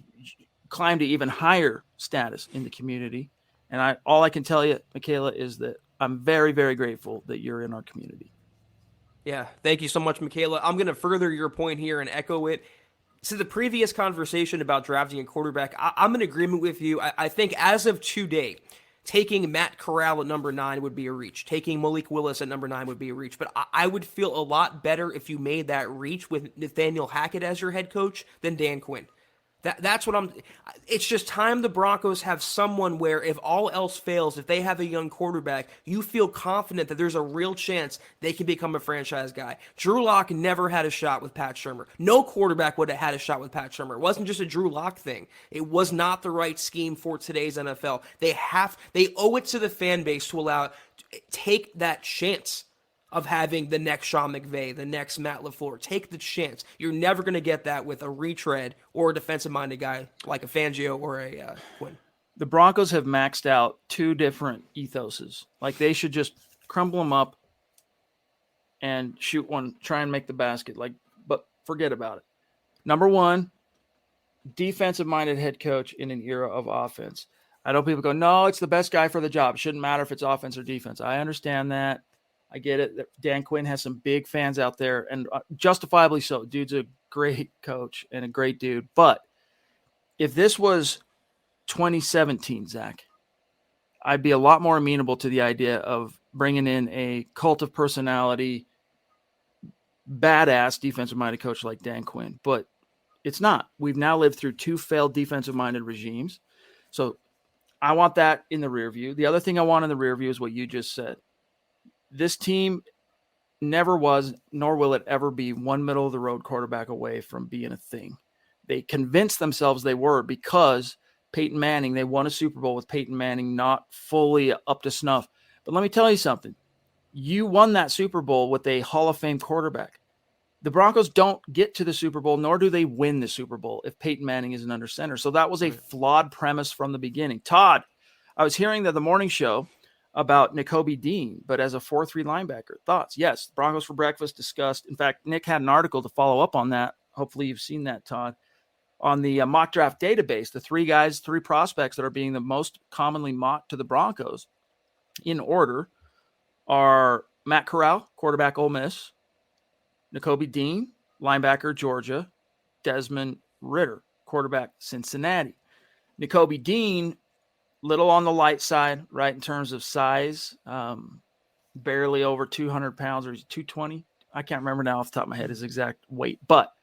climbed to even higher status in the community. And all I can tell you, Michaela, is that I'm very, very grateful that you're in our community. Yeah, thank you so much, Michaela. I'm going to further your point here and echo it. So the previous conversation about drafting a quarterback, I'm in agreement with you. I think as of today, taking Matt Corral at number 9 would be a reach. Taking Malik Willis at number 9 would be a reach. But I would feel a lot better if you made that reach with Nathaniel Hackett as your head coach than Dan Quinn. That's what it's just time the Broncos have someone where if all else fails, if they have a young quarterback, you feel confident that there's a real chance they can become a franchise guy. Drew Lock never had a shot with Pat Shurmur. No quarterback would have had a shot with Pat Shurmur. It wasn't just a Drew Lock thing. It was not the right scheme for today's NFL. They owe it to the fan base to take that chance of having the next Sean McVay, the next Matt LaFleur. Take the chance. You're never going to get that with a retread or a defensive-minded guy like a Fangio or a Quinn. The Broncos have maxed out 2 different ethoses. Like, they should just crumble them up and shoot one, try and make the basket. But forget about it. Number 1, defensive-minded head coach in an era of offense. I know people go, no, it's the best guy for the job. It shouldn't matter if it's offense or defense. I understand that. I get it. Dan Quinn has some big fans out there, and justifiably so. Dude's a great coach and a great dude. But if this was 2017, Zach, I'd be a lot more amenable to the idea of bringing in a cult of personality, badass defensive-minded coach like Dan Quinn. But it's not. We've now lived through 2 failed defensive-minded regimes. So I want that in the rear view. The other thing I want in the rear view is what you just said. This team never was, nor will it ever be, one middle-of-the-road quarterback away from being a thing. They convinced themselves they were because Peyton Manning, they won a Super Bowl with Peyton Manning not fully up to snuff. But let me tell you something. You won that Super Bowl with a Hall of Fame quarterback. The Broncos don't get to the Super Bowl, nor do they win the Super Bowl if Peyton Manning isn't under center. So that was a flawed premise from the beginning. Todd, I was hearing the morning show about Nakobe Dean, but as a 4-3 linebacker. Thoughts? Yes, Broncos for breakfast discussed. In fact, Nick had an article to follow up on that. Hopefully you've seen that, Todd. On the mock draft database, the 3 prospects that are being the most commonly mocked to the Broncos in order are Matt Corral, quarterback Ole Miss, Nakobe Dean, linebacker Georgia, Desmond Ridder, quarterback Cincinnati. Nakobe Dean, little on the light side, right, in terms of size, barely over 200 pounds, or 220. I can't remember now off the top of my head his exact weight, but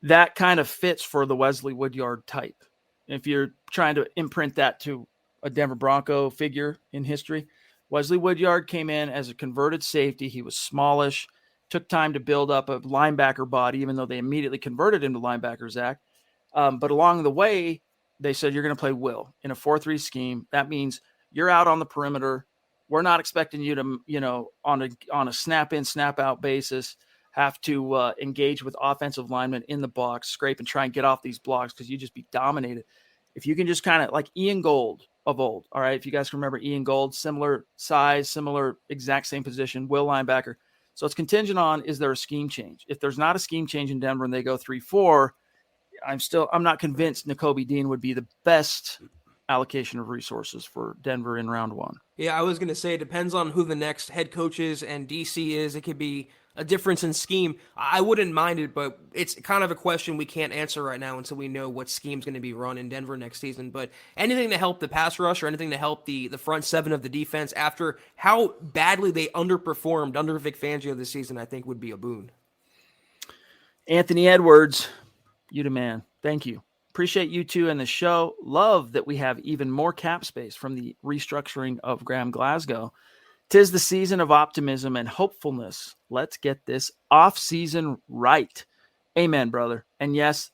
that kind of fits for the Wesley Woodyard type. If you're trying to imprint that to a Denver Bronco figure in history, Wesley Woodyard came in as a converted safety. He was smallish. took time to build up a linebacker body, even though they immediately converted him to linebacker, Zach. But along the way, they said, you're going to play Will in a 4-3 scheme. That means you're out on the perimeter. We're not expecting you to, on a snap in, snap out basis, have to engage with offensive linemen in the box, scrape and try and get off these blocks because you just be dominated. If you can just kind of like Ian Gold of old, all right, if you guys can remember Ian Gold, similar size, similar exact same position, Will linebacker. So it's contingent on, is there a scheme change? If there's not a scheme change in Denver and they go 3-4, I'm not convinced Nakobe Dean would be the best allocation of resources for Denver in round 1. Yeah, I was going to say it depends on who the next head coach is and DC is. It could be a difference in scheme. I wouldn't mind it, but it's kind of a question we can't answer right now until we know what scheme's going to be run in Denver next season. But anything to help the pass rush or anything to help the front seven of the defense after how badly they underperformed under Vic Fangio this season, I think would be a boon. Anthony Edwards, you the man. Thank you. Appreciate you two and the show. Love that we have even more cap space from the restructuring of Graham Glasgow. 'Tis the season of optimism and hopefulness. Let's get this off-season right. Amen, brother. And yes,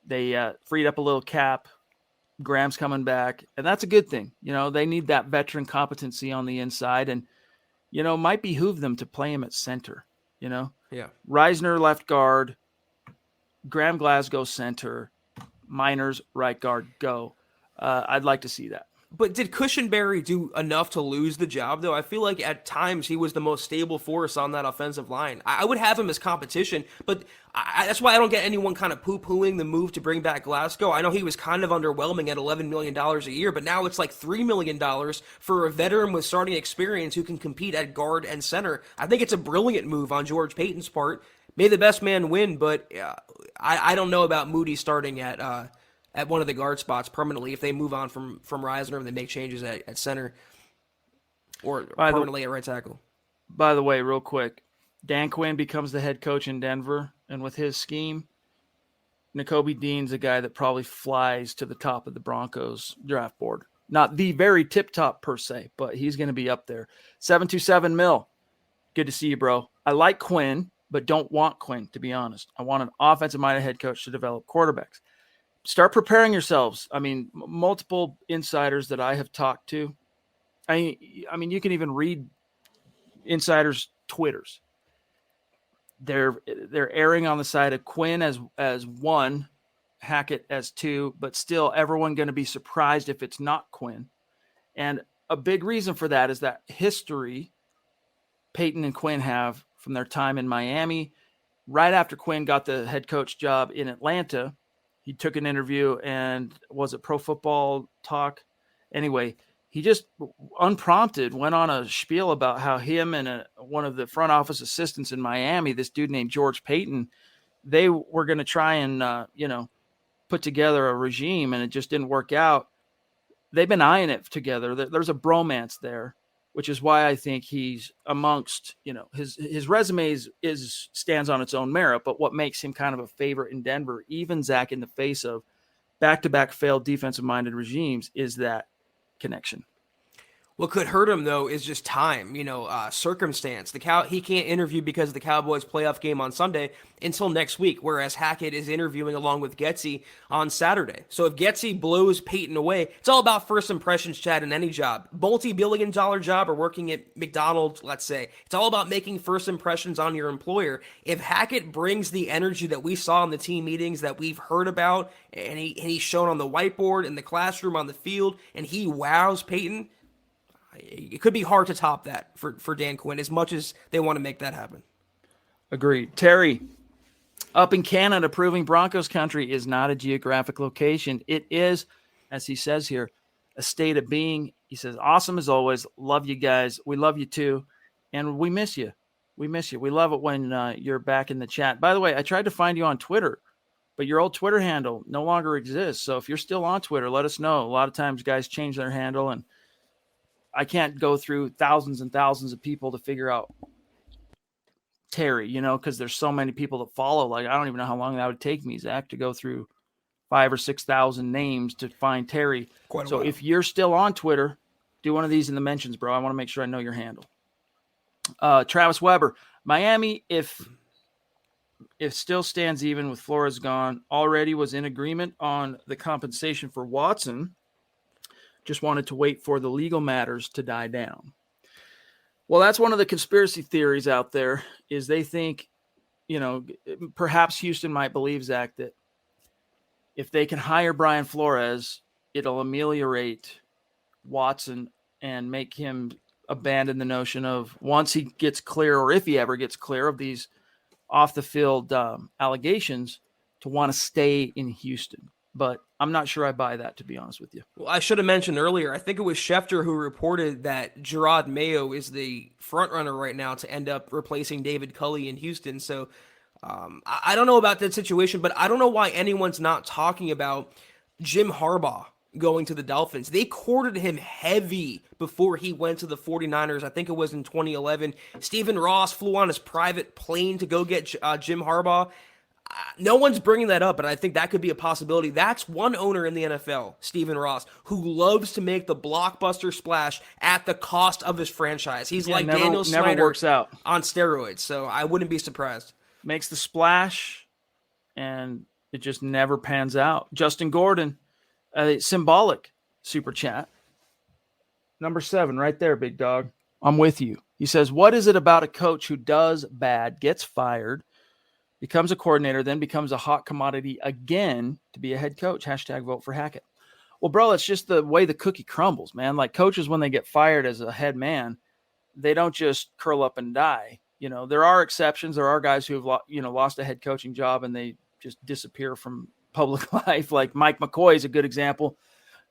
they freed up a little cap. Graham's coming back, and that's a good thing. They need that veteran competency on the inside, and, might behoove them to play him at center, Yeah. Reisner left guard, Graham Glasgow center, Miners right guard, go. I'd like to see that. But did Cushenberry do enough to lose the job, though? I feel like at times he was the most stable force on that offensive line. I would have him as competition, but that's why I don't get anyone kind of poo-pooing the move to bring back Glasgow. I know he was kind of underwhelming at $11 million a year, but now it's like $3 million for a veteran with starting experience who can compete at guard and center. I think it's a brilliant move on George Payton's part. May the best man win, but I don't know about Moody starting at one of the guard spots permanently if they move on from Reisner and they make changes at center or permanently at right tackle. By the way, real quick, Dan Quinn becomes the head coach in Denver, and with his scheme, Nakobe Dean's a guy that probably flies to the top of the Broncos draft board. Not the very tip-top per se, but he's going to be up there. 727 mil. Good to see you, bro. I like Quinn, but don't want Quinn, to be honest. I want an offensive-minded head coach to develop quarterbacks. Start preparing yourselves. I mean, multiple insiders that I have talked to. I mean, you can even read insiders' Twitters. They're erring on the side of Quinn as 1, Hackett as 2, but still everyone going to be surprised if it's not Quinn. And a big reason for that is that history Peyton and Quinn have from their time in Miami. Right after Quinn got the head coach job in Atlanta, he took an interview and was it Pro Football Talk? Anyway, he just unprompted went on a spiel about how him and one of the front office assistants in Miami, this dude named George Payton, they were going to try and, put together a regime, and it just didn't work out. They've been eyeing it together. There's a bromance there, which is why I think he's amongst, his resume stands on its own merit, but what makes him kind of a favorite in Denver, even Zach, in the face of back-to-back failed defensive-minded regimes, is that connection. What could hurt him, though, is just time, circumstance. He can't interview because of the Cowboys playoff game on Sunday until next week, whereas Hackett is interviewing along with Getsy on Saturday. So if Getsy blows Peyton away, it's all about first impressions, Chad, in any job. Multi-billion-dollar job or working at McDonald's, let's say. It's all about making first impressions on your employer. If Hackett brings the energy that we saw in the team meetings that we've heard about, and he's shown on the whiteboard, in the classroom, on the field, and he wows Peyton, it could be hard to top that for Dan Quinn as much as they want to make that happen. Agreed. Terry, up in Canada, proving Broncos country is not a geographic location. It is, as he says here, a state of being. He says, awesome as always. Love you guys. We love you too. And we miss you. We miss you. We love it when you're back in the chat. By the way, I tried to find you on Twitter, but your old Twitter handle no longer exists. So if you're still on Twitter, let us know. A lot of times guys change their handle, and I can't go through thousands and thousands of people to figure out Terry, because there's so many people that follow. Like, I don't even know how long that would take me, Zach, to go through 5,000 or 6,000 names to find Terry. So if you're still on Twitter, do one of these in the mentions, bro. I want to make sure I know your handle. Travis Weber, Miami, if still stands even with Flores gone, already was in agreement on the compensation for Watson. Just wanted to wait for the legal matters to die down. Well, that's one of the conspiracy theories out there, is they think, perhaps Houston might believe, Zach, that if they can hire Brian Flores, it'll ameliorate Watson and make him abandon the notion of, once he gets clear, or if he ever gets clear of these off the field allegations, to want to stay in Houston. But I'm not sure I buy that, to be honest with you. Well, I should have mentioned earlier, I think it was Schefter who reported that Gerard Mayo is the front runner right now to end up replacing David Culley in Houston. So I don't know about that situation, but I don't know why anyone's not talking about Jim Harbaugh going to the Dolphins. They courted him heavy before he went to the 49ers. I think it was in 2011. Stephen Ross flew on his private plane to go get Jim Harbaugh. No one's bringing that up, but I think that could be a possibility. That's one owner in the NFL, Stephen Ross, who loves to make the blockbuster splash at the cost of his franchise. He's like Daniel Snyder never works out on steroids, so I wouldn't be surprised. Makes the splash, and it just never pans out. Justin Gordon, symbolic super chat. Number 7, right there, big dog. I'm with you. He says, what is it about a coach who does bad, gets fired, becomes a coordinator, then becomes a hot commodity again to be a head coach? Hashtag vote for Hackett. Well, bro, it's just the way the cookie crumbles, man. Like, coaches, when they get fired as a head man, they don't just curl up and die. There are exceptions. There are guys who have, lost a head coaching job and they just disappear from public life. Like Mike McCoy is a good example,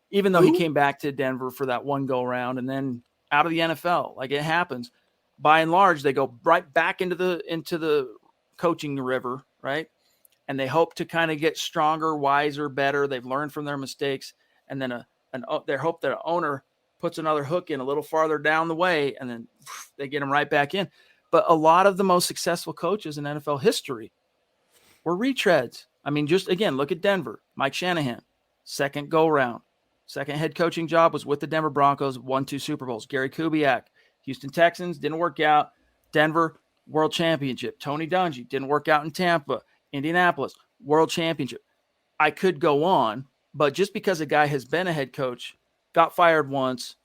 even though he came back to Denver for that one go round and then out of the NFL. Like, it happens. By and large, they go right back into the coaching river, right? And they hope to kind of get stronger, wiser, better. They've learned from their mistakes. And then they hope that an owner puts another hook in a little farther down the way, and then they get them right back in. But a lot of the most successful coaches in NFL history were retreads. I mean, just again, look at Denver. Mike Shanahan, second go round, second head coaching job was with the Denver Broncos, won 2 Super Bowls. Gary Kubiak, Houston Texans, didn't work out. Denver, World Championship. Tony Dungy, didn't work out in Tampa. Indianapolis, World Championship. I could go on, but just because a guy has been a head coach, got fired once,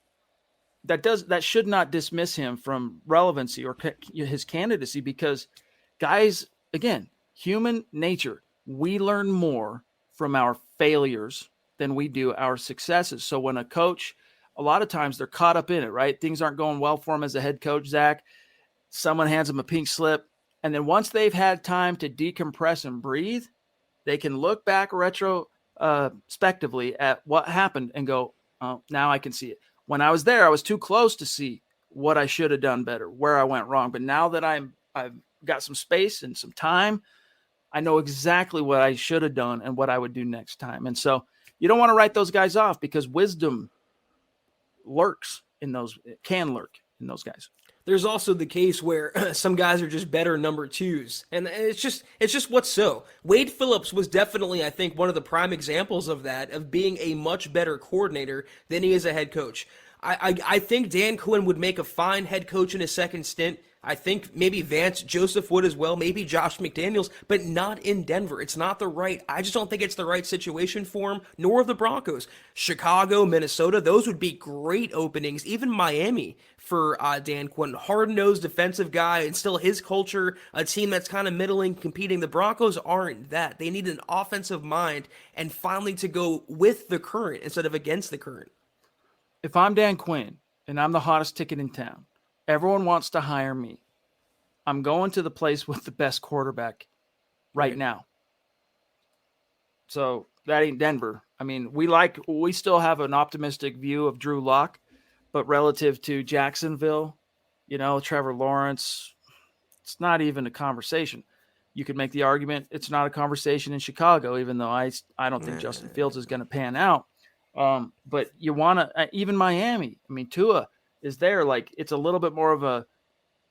that should not dismiss him from relevancy or his candidacy, because guys, again, human nature, we learn more from our failures than we do our successes. So when a coach, a lot of times they're caught up in it, right? Things aren't going well for him as a head coach, Zach. Someone hands them a pink slip. And then once they've had time to decompress and breathe, they can look back retrospectively at what happened and go, oh, now I can see it. When I was there, I was too close to see what I should have done better, where I went wrong. But now that I've got some space and some time, I know exactly what I should have done and what I would do next time. And so you don't want to write those guys off, because wisdom can lurk in those guys. There's also the case where some guys are just better number 2s. And it's just what's so. Wade Phillips was definitely, I think, one of the prime examples of that, of being a much better coordinator than he is a head coach. I think Dan Quinn would make a fine head coach in his second stint. I think maybe Vance Joseph would as well, maybe Josh McDaniels, but not in Denver. It's not I just don't think it's the right situation for him, nor the Broncos. Chicago, Minnesota, those would be great openings. Even Miami for Dan Quinn. Hard-nosed defensive guy, and still his culture, a team that's kind of middling, competing. The Broncos aren't that. They need an offensive mind and finally to go with the current instead of against the current. If I'm Dan Quinn and I'm the hottest ticket in town, everyone wants to hire me, I'm going to the place with the best quarterback right now. So that ain't Denver. I mean, we still have an optimistic view of Drew Lock, but relative to Jacksonville, Trevor Lawrence, it's not even a conversation. You could make the argument it's not a conversation in Chicago, even though I don't think Justin Fields is going to pan out. But you want to, even Miami, I mean, Tua is there. Like, it's a little bit more of a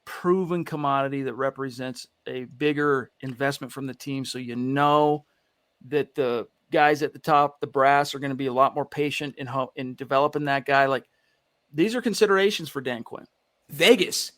proven commodity that represents a bigger investment from the team. So that the guys at the top, the brass, are going to be a lot more patient in developing that guy. Like, these are considerations for Dan Quinn. Vegas.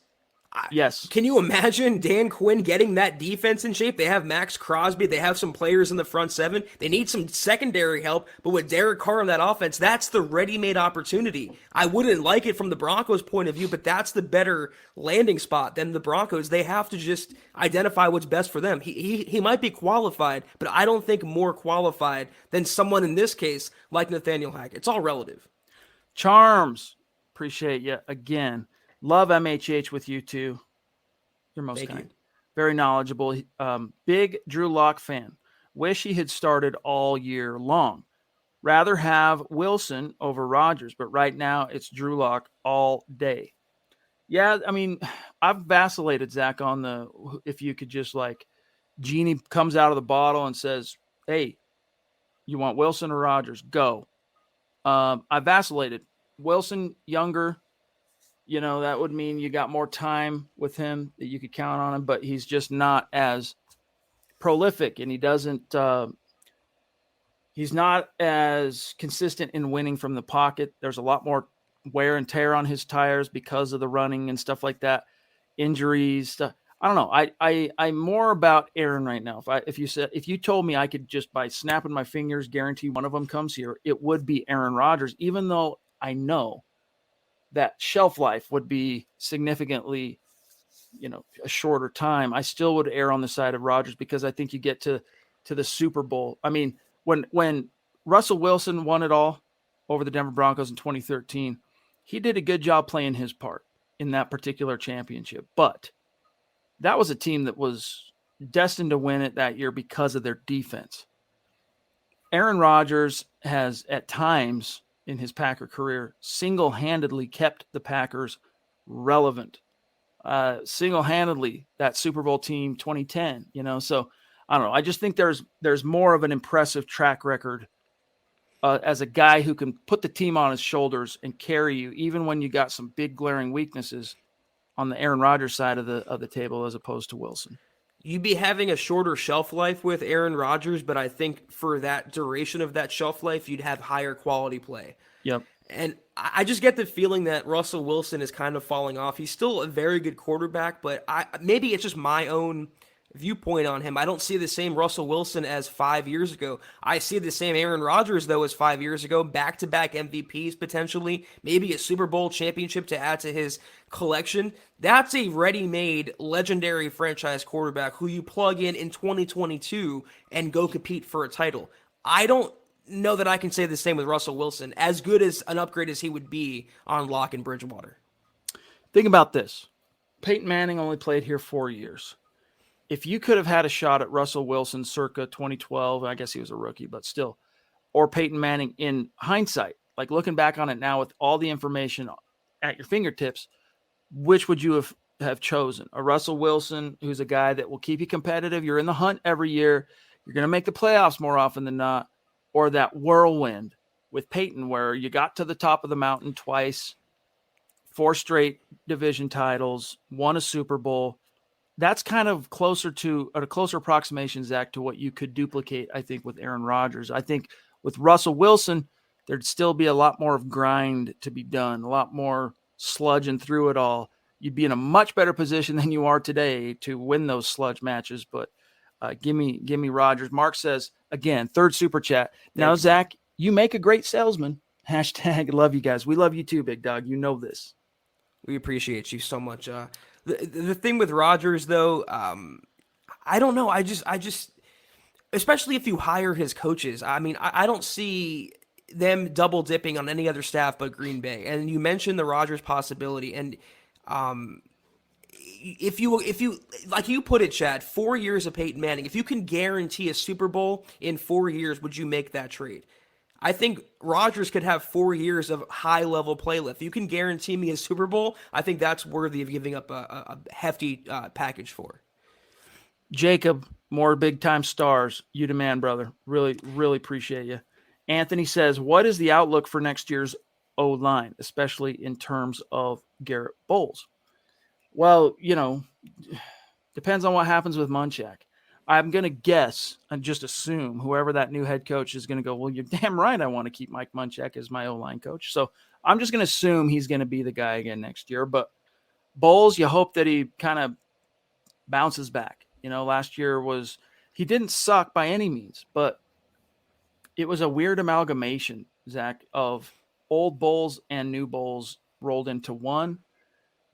Yes. Can you imagine Dan Quinn getting that defense in shape? They have Max Crosby. They have some players in the front seven. They need some secondary help. But with Derek Carr in that offense, that's the ready-made opportunity. I wouldn't like it from the Broncos' point of view, but that's the better landing spot than the Broncos. They have to just identify what's best for them. He might be qualified, but I don't think more qualified than someone in this case like Nathaniel Hackett. It's all relative. Charms. Appreciate you again. Love MHH with you too. You're most Thank kind. you. Very knowledgeable. Big Drew Lock fan. Wish he had started all year long. Rather have Wilson over Rodgers, but right now it's Drew Lock all day. Yeah, I mean, I've vacillated, Zach, on if you could just Genie comes out of the bottle and says, hey, you want Wilson or Rodgers? Go. I vacillated. Wilson, younger, that would mean you got more time with him, that you could count on him, but he's just not as prolific, and he's not as consistent in winning from the pocket. There's a lot more wear and tear on his tires because of the running and stuff like that, injuries, stuff. I don't know. I'm more about Aaron right now. If you told me I could just by snapping my fingers guarantee one of them comes here, it would be Aaron Rodgers, even though I know that shelf life would be significantly, a shorter time. I still would err on the side of Rodgers because I think you get to the Super Bowl. I mean, when Russell Wilson won it all over the Denver Broncos in 2013, he did a good job playing his part in that particular championship. But that was a team that was destined to win it that year because of their defense. Aaron Rodgers has at times in his Packer career single-handedly kept the Packers relevant. Single-handedly, that Super Bowl team 2010, so I don't know. I just think there's more of an impressive track record as a guy who can put the team on his shoulders and carry you, even when you got some big glaring weaknesses on the Aaron Rodgers side of the table as opposed to Wilson. You'd be having a shorter shelf life with Aaron Rodgers, but I think for that duration of that shelf life, you'd have higher quality play. Yep. And I just get the feeling that Russell Wilson is kind of falling off. He's still a very good quarterback, but maybe it's just my own viewpoint on him. I don't see the same Russell Wilson as 5 years ago. I see the same Aaron Rodgers, though, as 5 years ago. Back-to-back MVPs, potentially. Maybe a Super Bowl championship to add to his collection. That's a ready-made, legendary franchise quarterback who you plug in 2022 and go compete for a title. I don't know that I can say the same with Russell Wilson, as good as an upgrade as he would be on Locke and Bridgewater. Think about this. Peyton Manning only played here 4 years. If you could have had a shot at Russell Wilson circa 2012, I guess he was a rookie, but still, or Peyton Manning in hindsight, like looking back on it now with all the information at your fingertips, which would you have chosen? A Russell Wilson, who's a guy that will keep you competitive. You're in the hunt every year. You're going to make the playoffs more often than not. Or that whirlwind with Peyton where you got to the top of the mountain twice, 4 straight division titles, won a Super Bowl. That's kind of a closer approximation, Zach, to what you could duplicate, I think, with Aaron Rodgers. I think with Russell Wilson, there'd still be a lot more of grind to be done, a lot more sludging through it all. You'd be in a much better position than you are today to win those sludge matches. But give me Rodgers. Mark says, again, third super chat. Now, Zach, you make a great salesman. Hashtag love you guys. We love you too, big dog. You know this. We appreciate you so much. The thing with Rodgers, though, I don't know. I just, especially if you hire his coaches, I mean, I don't see them double dipping on any other staff but Green Bay. And you mentioned the Rodgers possibility, and if you like you put it, Chad, 4 years of Peyton Manning, if you can guarantee a Super Bowl in 4 years, would you make that trade? I think Rodgers could have 4 years of high-level play lift. If you can guarantee me a Super Bowl, I think that's worthy of giving up a hefty package for. Jacob, more big-time stars. You demand, brother. Really, really appreciate you. Anthony says, what is the outlook for next year's O-line, especially in terms of Garrett Bowles? Well, depends on what happens with Munchak. I'm going to guess and just assume whoever that new head coach is going to go, well, you're damn right I want to keep Mike Munchak as my O-line coach. So I'm just going to assume he's going to be the guy again next year. But Bowles, you hope that he kind of bounces back. Last year he didn't suck by any means, but it was a weird amalgamation, Zach, of old Bowles and new Bowles rolled into one.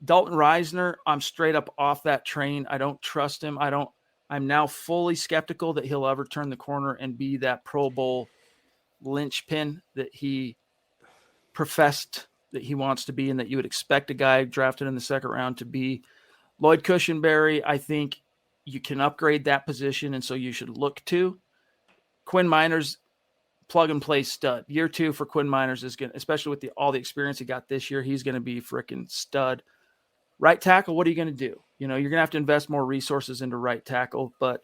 Dalton Reisner, I'm straight up off that train. I don't trust him. I'm now fully skeptical that he'll ever turn the corner and be that Pro Bowl linchpin that he professed that he wants to be and that you would expect a guy drafted in the second round to be. Lloyd Cushenberry, I think you can upgrade that position, and so you should look to. Quinn Miners, plug and play stud. Year 2 for Quinn Miners is going to, especially with all the experience he got this year, he's going to be freaking stud. Right tackle, what are you going to do? You're going to have to invest more resources into right tackle, but,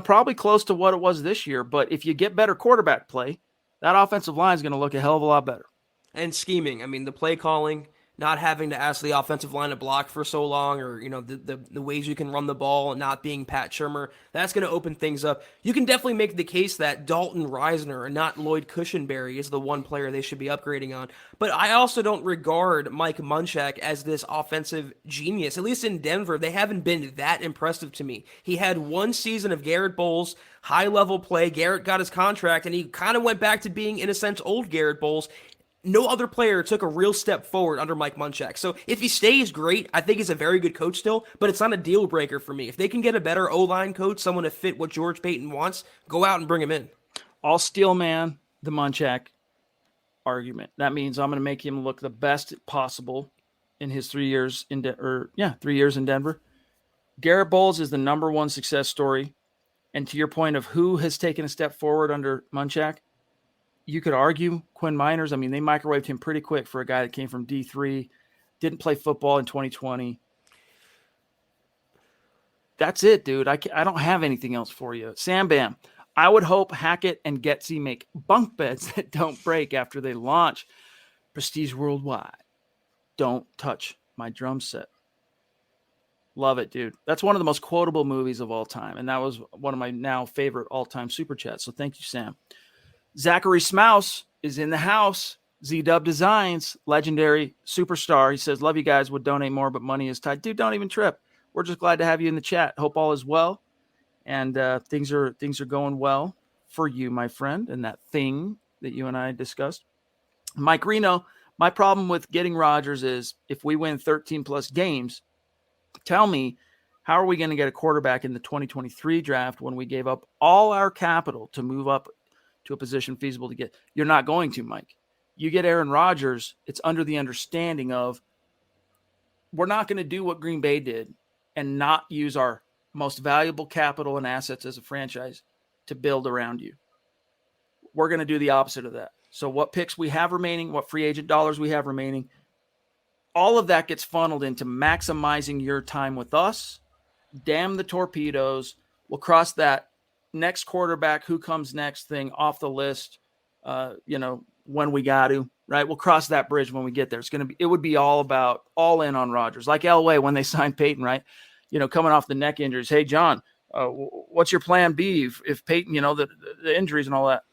probably close to what it was this year. But if you get better quarterback play, that offensive line is going to look a hell of a lot better. And scheming. I mean, the play calling, not having to ask the offensive line to block for so long, or the ways you can run the ball and not being Pat Shurmur, that's going to open things up. You can definitely make the case that Dalton Reisner and not Lloyd Cushenberry is the one player they should be upgrading on. But I also don't regard Mike Munchak as this offensive genius. At least in Denver, they haven't been that impressive to me. He had one season of Garrett Bowles, high-level play. Garrett got his contract, and he kind of went back to being, in a sense, old Garrett Bowles. No other player took a real step forward under Mike Munchak. So if he stays, great. I think he's a very good coach still, but it's not a deal breaker for me. If they can get a better O-line coach, someone to fit what George Paton wants, go out and bring him in. I'll steel man the Munchak argument. That means I'm going to make him look the best possible in his 3 years in 3 years in Denver. Garrett Bowles is the number one success story. And to your point of who has taken a step forward under Munchak, you could argue Quinn Miners. I mean, they microwaved him pretty quick for a guy that came from D3, didn't play football in 2020. That's it, dude. I don't have anything else for you. Sam Bam. I would hope Hackett and Getsy make bunk beds that don't break after they launch. Prestige Worldwide. Don't touch my drum set. Love it, dude. That's one of the most quotable movies of all time. And that was one of my now favorite all-time super chats. So thank you, Sam. Zachary Smouse is in the house. Z-Dub Designs, legendary superstar. He says, love you guys, would donate more, but money is tight. Dude, don't even trip. We're just glad to have you in the chat. Hope all is well. And things are going well for you, my friend, and that thing that you and I discussed. Mike Reno, my problem with getting Rodgers is if we win 13 plus games, tell me, how are we going to get a quarterback in the 2023 draft when we gave up all our capital to move up to a position feasible to get? You're not going to, Mike. You get Aaron Rodgers, it's under the understanding of we're not going to do what Green Bay did and not use our most valuable capital and assets as a franchise to build around you. We're going to do the opposite of that. So what picks we have remaining, what free agent dollars we have remaining, all of that gets funneled into maximizing your time with us. Damn the torpedoes. We'll cross that next quarterback, who comes next thing off the list, when we got to, right? We'll cross that bridge when we get there. It would be all in on Rodgers, like Elway when they signed Peyton, right? Coming off the neck injuries. Hey, John, what's your plan B if Peyton, the injuries and all that?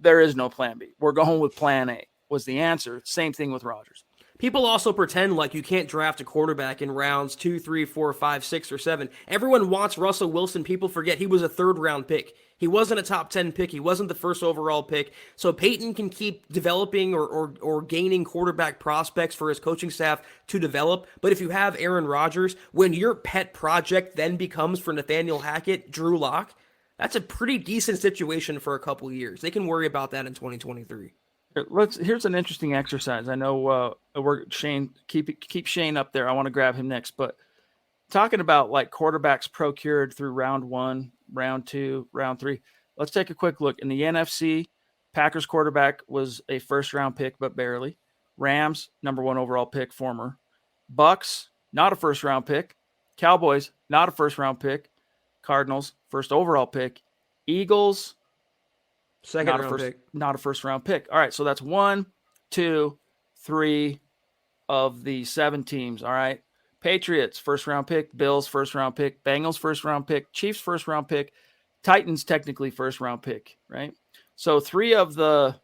There is no plan B. We're going with plan A was the answer. Same thing with Rodgers. People also pretend like you can't draft a quarterback in rounds 2, 3, 4, 5, 6, or 7. Everyone wants Russell Wilson. People forget he was a third-round pick. He wasn't a top 10 pick. He wasn't the first overall pick. So Peyton can keep developing or gaining quarterback prospects for his coaching staff to develop. But if you have Aaron Rodgers, when your pet project then becomes for Nathaniel Hackett, Drew Lock, that's a pretty decent situation for a couple years. They can worry about that in 2023. Here's an interesting exercise. I know we're Shane. Keep Shane up there. I want to grab him next. But talking about like quarterbacks procured through round 1, round 2, round 3. Let's take a quick look. In the NFC, Packers quarterback was a first-round pick, but barely. Rams, number 1 overall pick, former. Bucks, not a first-round pick. Cowboys, not a first-round pick. Cardinals, first overall pick. Eagles, not a first round pick. All right, so that's 1, 2, 3 of the 7 teams. All right. Patriots, first round pick. Bills, first round pick. Bengals, first round pick. Chiefs, first round pick. Titans, technically first round pick, right? So 3 of the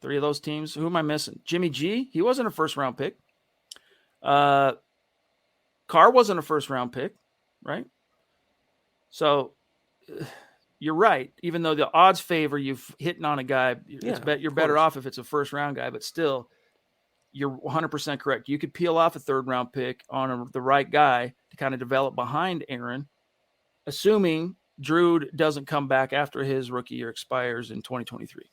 3 of those teams. Who am I missing? Jimmy G. He wasn't a first-round pick. Carr wasn't a first-round pick, right? So you're right. Even though the odds favor you hitting on a guy, you're better off if it's a first-round guy. But still, you're 100% correct. You could peel off a third-round pick on the right guy to kind of develop behind Aaron, assuming Drew doesn't come back after his rookie year expires in 2023.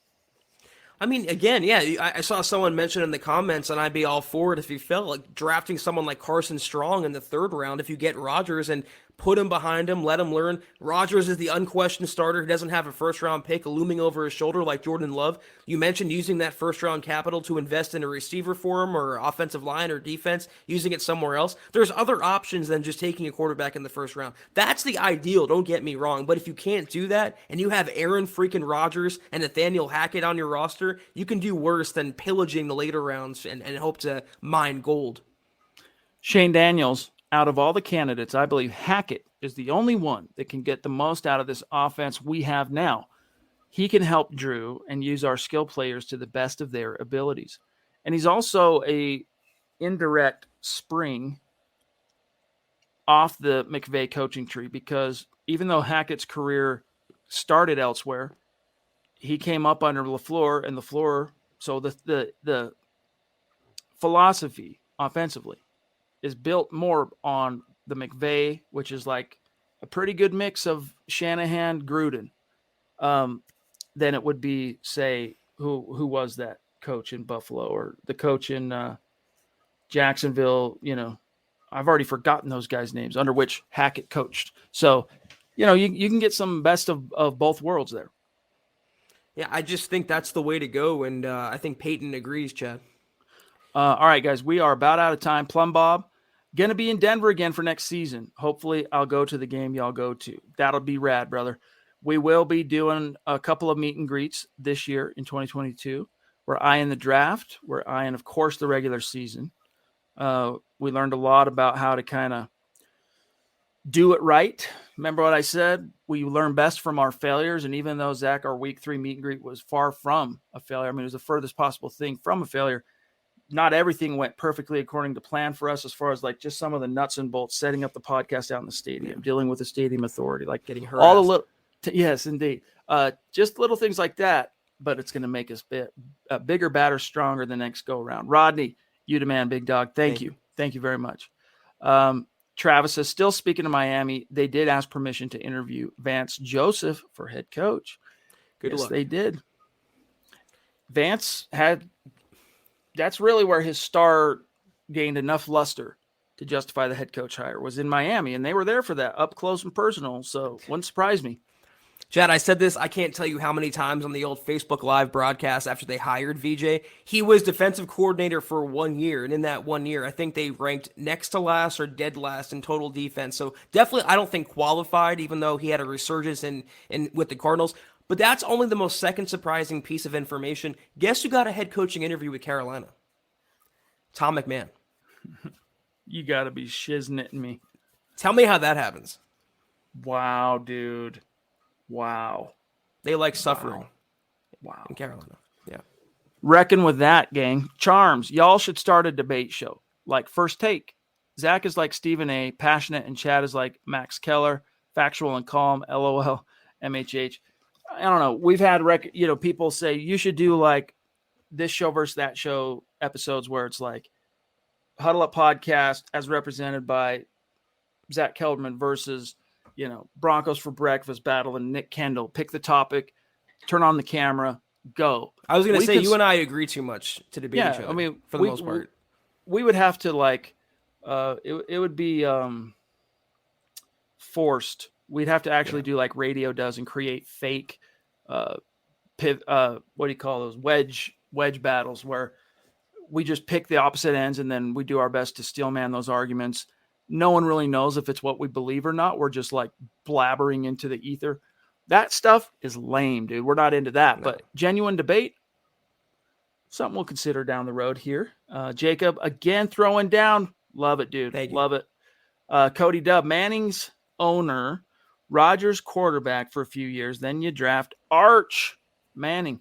I mean, again, yeah, I saw someone mention in the comments, and I'd be all for it if you felt like drafting someone like Carson Strong in the 3rd round if you get Rodgers and put him behind him, let him learn. Rodgers is the unquestioned starter who doesn't have a first-round pick looming over his shoulder like Jordan Love. You mentioned using that first-round capital to invest in a receiver for him or offensive line or defense, using it somewhere else. There's other options than just taking a quarterback in the 1st round. That's the ideal, don't get me wrong. But if you can't do that and you have Aaron freaking Rodgers and Nathaniel Hackett on your roster, you can do worse than pillaging the later rounds and hope to mine gold. Shane Daniels, out of all the candidates, I believe Hackett is the only one that can get the most out of this offense we have now. He can help Drew and use our skill players to the best of their abilities. And he's also a indirect spring off the McVay coaching tree, because even though Hackett's career started elsewhere, he came up under LaFleur, and LaFleur, so the philosophy offensively is built more on the McVay, which is like a pretty good mix of Shanahan, Gruden, than it would be, say, who was that coach in Buffalo or the coach in Jacksonville. I've already forgotten those guys' names under which Hackett coached. So, you can get some best of both worlds there. Yeah, I just think that's the way to go, and I think Peyton agrees, Chad. All right, guys, we are about out of time. Plum Bob, going to be in Denver again for next season. Hopefully, I'll go to the game y'all go to. That'll be rad, brother. We will be doing a couple of meet and greets this year in 2022. We're eyeing the draft. We're eyeing, of course, the regular season. We learned a lot about how to kind of do it right. Remember what I said? We learn best from our failures. And even though, Zach, our week 3 meet and greet was far from a failure, I mean, it was the furthest possible thing from a failure. Not everything went perfectly according to plan for us, as far as like just some of the nuts and bolts, setting up the podcast out in the stadium, dealing with the stadium authority, like getting harassed. All the little, yes, indeed. Just little things like that, but it's going to make us bigger, badder, stronger the next go around. Rodney, you the man, big dog. Thank you. Thank you very much. Travis says, still speaking to Miami, they did ask permission to interview Vance Joseph for head coach. Good luck. They did. Vance that's really where his star gained enough luster to justify the head coach hire, was in Miami, and they were there for that, up close and personal, so wouldn't surprise me. Chad, I said this, I can't tell you how many times on the old Facebook Live broadcast after they hired VJ. He was defensive coordinator for 1 year, and in that 1 year, I think they ranked next to last or dead last in total defense. So definitely, I don't think qualified, even though he had a resurgence in with the Cardinals. But that's only the most second surprising piece of information. Guess who got a head coaching interview with Carolina? Tom McMahon. You got to be shiznitting me. Tell me how that happens. Wow, dude. Wow. They like suffering. Wow. In Carolina. Yeah. Reckon with that, gang. Charms, y'all should start a debate show. Like First Take. Zach is like Stephen A., passionate, and Chad is like Max Keller, factual and calm, LOL, MHH. I don't know. We've had people say you should do like this show versus that show episodes where it's like Huddle Up Podcast as represented by Zack Kelberman versus, Broncos for Breakfast battle and Nick Kendall. Pick the topic, turn on the camera, go. I was going to say, you and I agree too much to debate each other. I mean, for the most part. We would have to it would be forced. We'd have to actually do like radio does and create fake, what do you call those? Wedge battles where we just pick the opposite ends and then we do our best to steel man those arguments. No one really knows if it's what we believe or not. We're just like blabbering into the ether. That stuff is lame, dude. We're not into that, but genuine debate, something we'll consider down the road here. Jacob, again, throwing down. Love it, dude. Love it. Cody Dub, Manning's owner, Rodgers quarterback for a few years. Then you draft Arch Manning.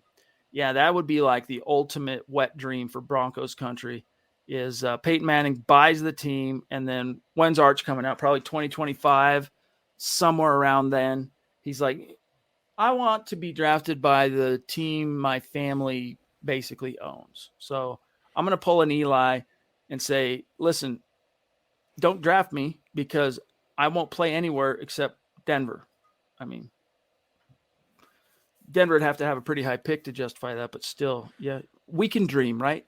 Yeah, that would be like the ultimate wet dream for Broncos country is Peyton Manning buys the team, and then when's Arch coming out? Probably 2025, somewhere around then. He's like, I want to be drafted by the team my family basically owns. So I'm going to pull an Eli and say, listen, don't draft me because I won't play anywhere except Denver. I mean, Denver would have to have a pretty high pick to justify that, but still, yeah, we can dream, right?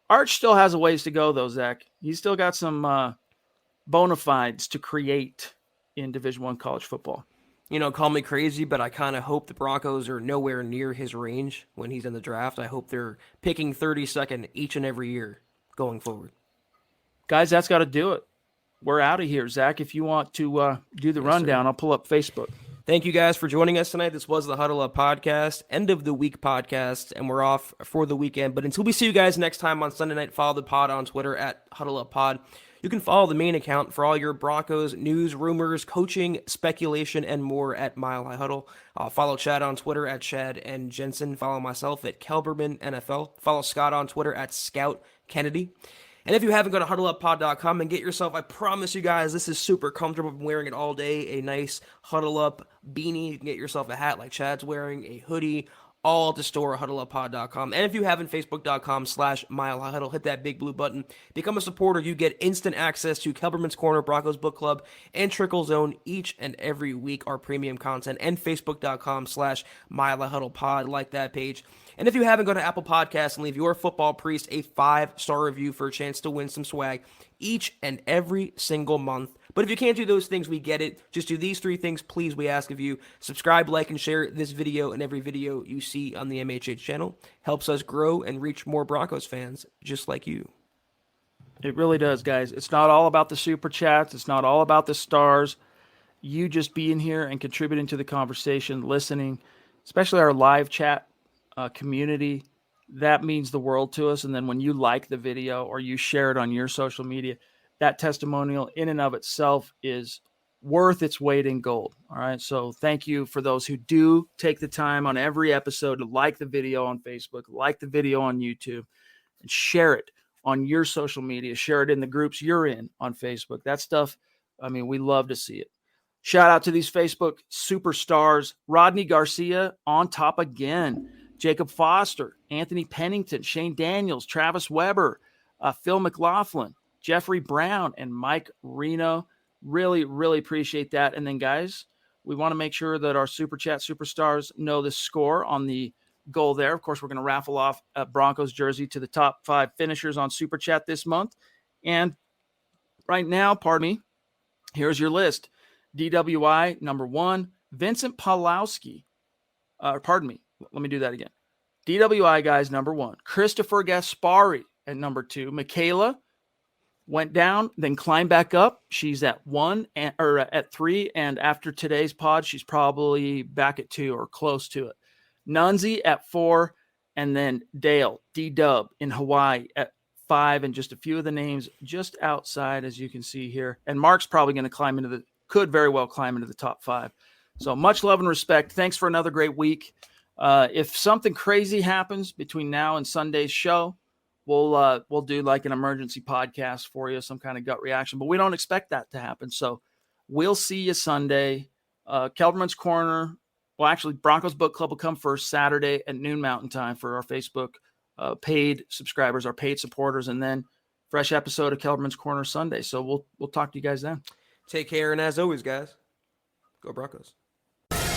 Arch still has a ways to go, though, Zach. He's still got some bona fides to create in Division I college football. You know, call me crazy, but I kind of hope the Broncos are nowhere near his range when he's in the draft. I hope they're picking 32nd each and every year going forward. Guys, that's got to do it. We're out of here. Zach, if you want to do the rundown, sir. I'll pull up Facebook. Thank you guys for joining us tonight. This was the Huddle Up Podcast, end of the week podcast, and we're off for the weekend. But until we see you guys next time on Sunday night, follow the pod on Twitter at Huddle Up Pod. You can follow the main account for all your Broncos news, rumors, coaching, speculation, and more at Mile High Huddle. Follow Chad on Twitter at Chad and Jensen. Follow myself at Kelberman NFL. Follow Scott on Twitter at Scout Kennedy. And if you haven't, go to huddleuppod.com and get yourself, I promise you guys, this is super comfortable. I'm wearing it all day. A nice Huddle Up beanie. You can get yourself a hat like Chad's wearing, a hoodie, all at the store at huddleuppod.com. And if you haven't, facebook.com/Mile High Huddle, hit that big blue button. Become a supporter. You get instant access to Kelberman's Corner, Broncos Book Club, and Trickle Zone each and every week, our premium content, and facebook.com/Mile High Huddle pod. Like that page. And if you haven't, go to Apple Podcasts and leave your football priest a 5-star review for a chance to win some swag each and every single month. But if you can't do those things, we get it. Just do these 3 things, please, we ask of you. Subscribe, like, and share this video and every video you see on the MHH channel. Helps us grow and reach more Broncos fans just like you. It really does, guys. It's not all about the super chats. It's not all about the stars. You just being here and contributing to the conversation, listening, especially our live chat community, that means the world to us. And then when you like the video or you share it on your social media, that testimonial in and of itself is worth its weight in gold. All right. So thank you for those who do take the time on every episode to like the video on Facebook, like the video on YouTube, and share it on your social media, share it in the groups you're in on Facebook. That stuff, I mean, we love to see it. Shout out to these Facebook superstars: Rodney Garcia on top again, Jacob Foster, Anthony Pennington, Shane Daniels, Travis Weber, Phil McLaughlin, Jeffrey Brown, and Mike Reno. Really, really appreciate that. And then, guys, we want to make sure that our Super Chat superstars know the score on the goal there. Of course, we're going to raffle off a Broncos jersey to the top 5 finishers on Super Chat this month. And right now, pardon me, here's your list. DWI, number 1, Vincent Pawlowski. Pardon me. Let me do that again. DWI, guys, number 1. Christopher Gaspari at number 2. Michaela went down, then climbed back up. She's at 1 or at 3, and after today's pod, she's probably back at 2 or close to it. Nunzi at 4, and then Dale D-Dub in Hawaii at 5, and just a few of the names just outside, as you can see here. And Mark's probably going to could very well climb into the top 5. So much love and respect. Thanks for another great week. If something crazy happens between now and Sunday's show, we'll do like an emergency podcast for you, some kind of gut reaction, but we don't expect that to happen. So we'll see you Sunday. Kelberman's Corner. Well, actually, Broncos Book Club will come first Saturday at noon Mountain Time for our Facebook paid subscribers, our paid supporters, and then fresh episode of Kelberman's Corner Sunday. So we'll talk to you guys then. Take care, and as always, guys, go Broncos.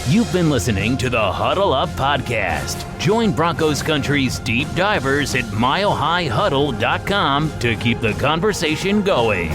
You've been listening to the Huddle Up Podcast. Join Broncos Country's deep divers at milehighhuddle.com to keep the conversation going.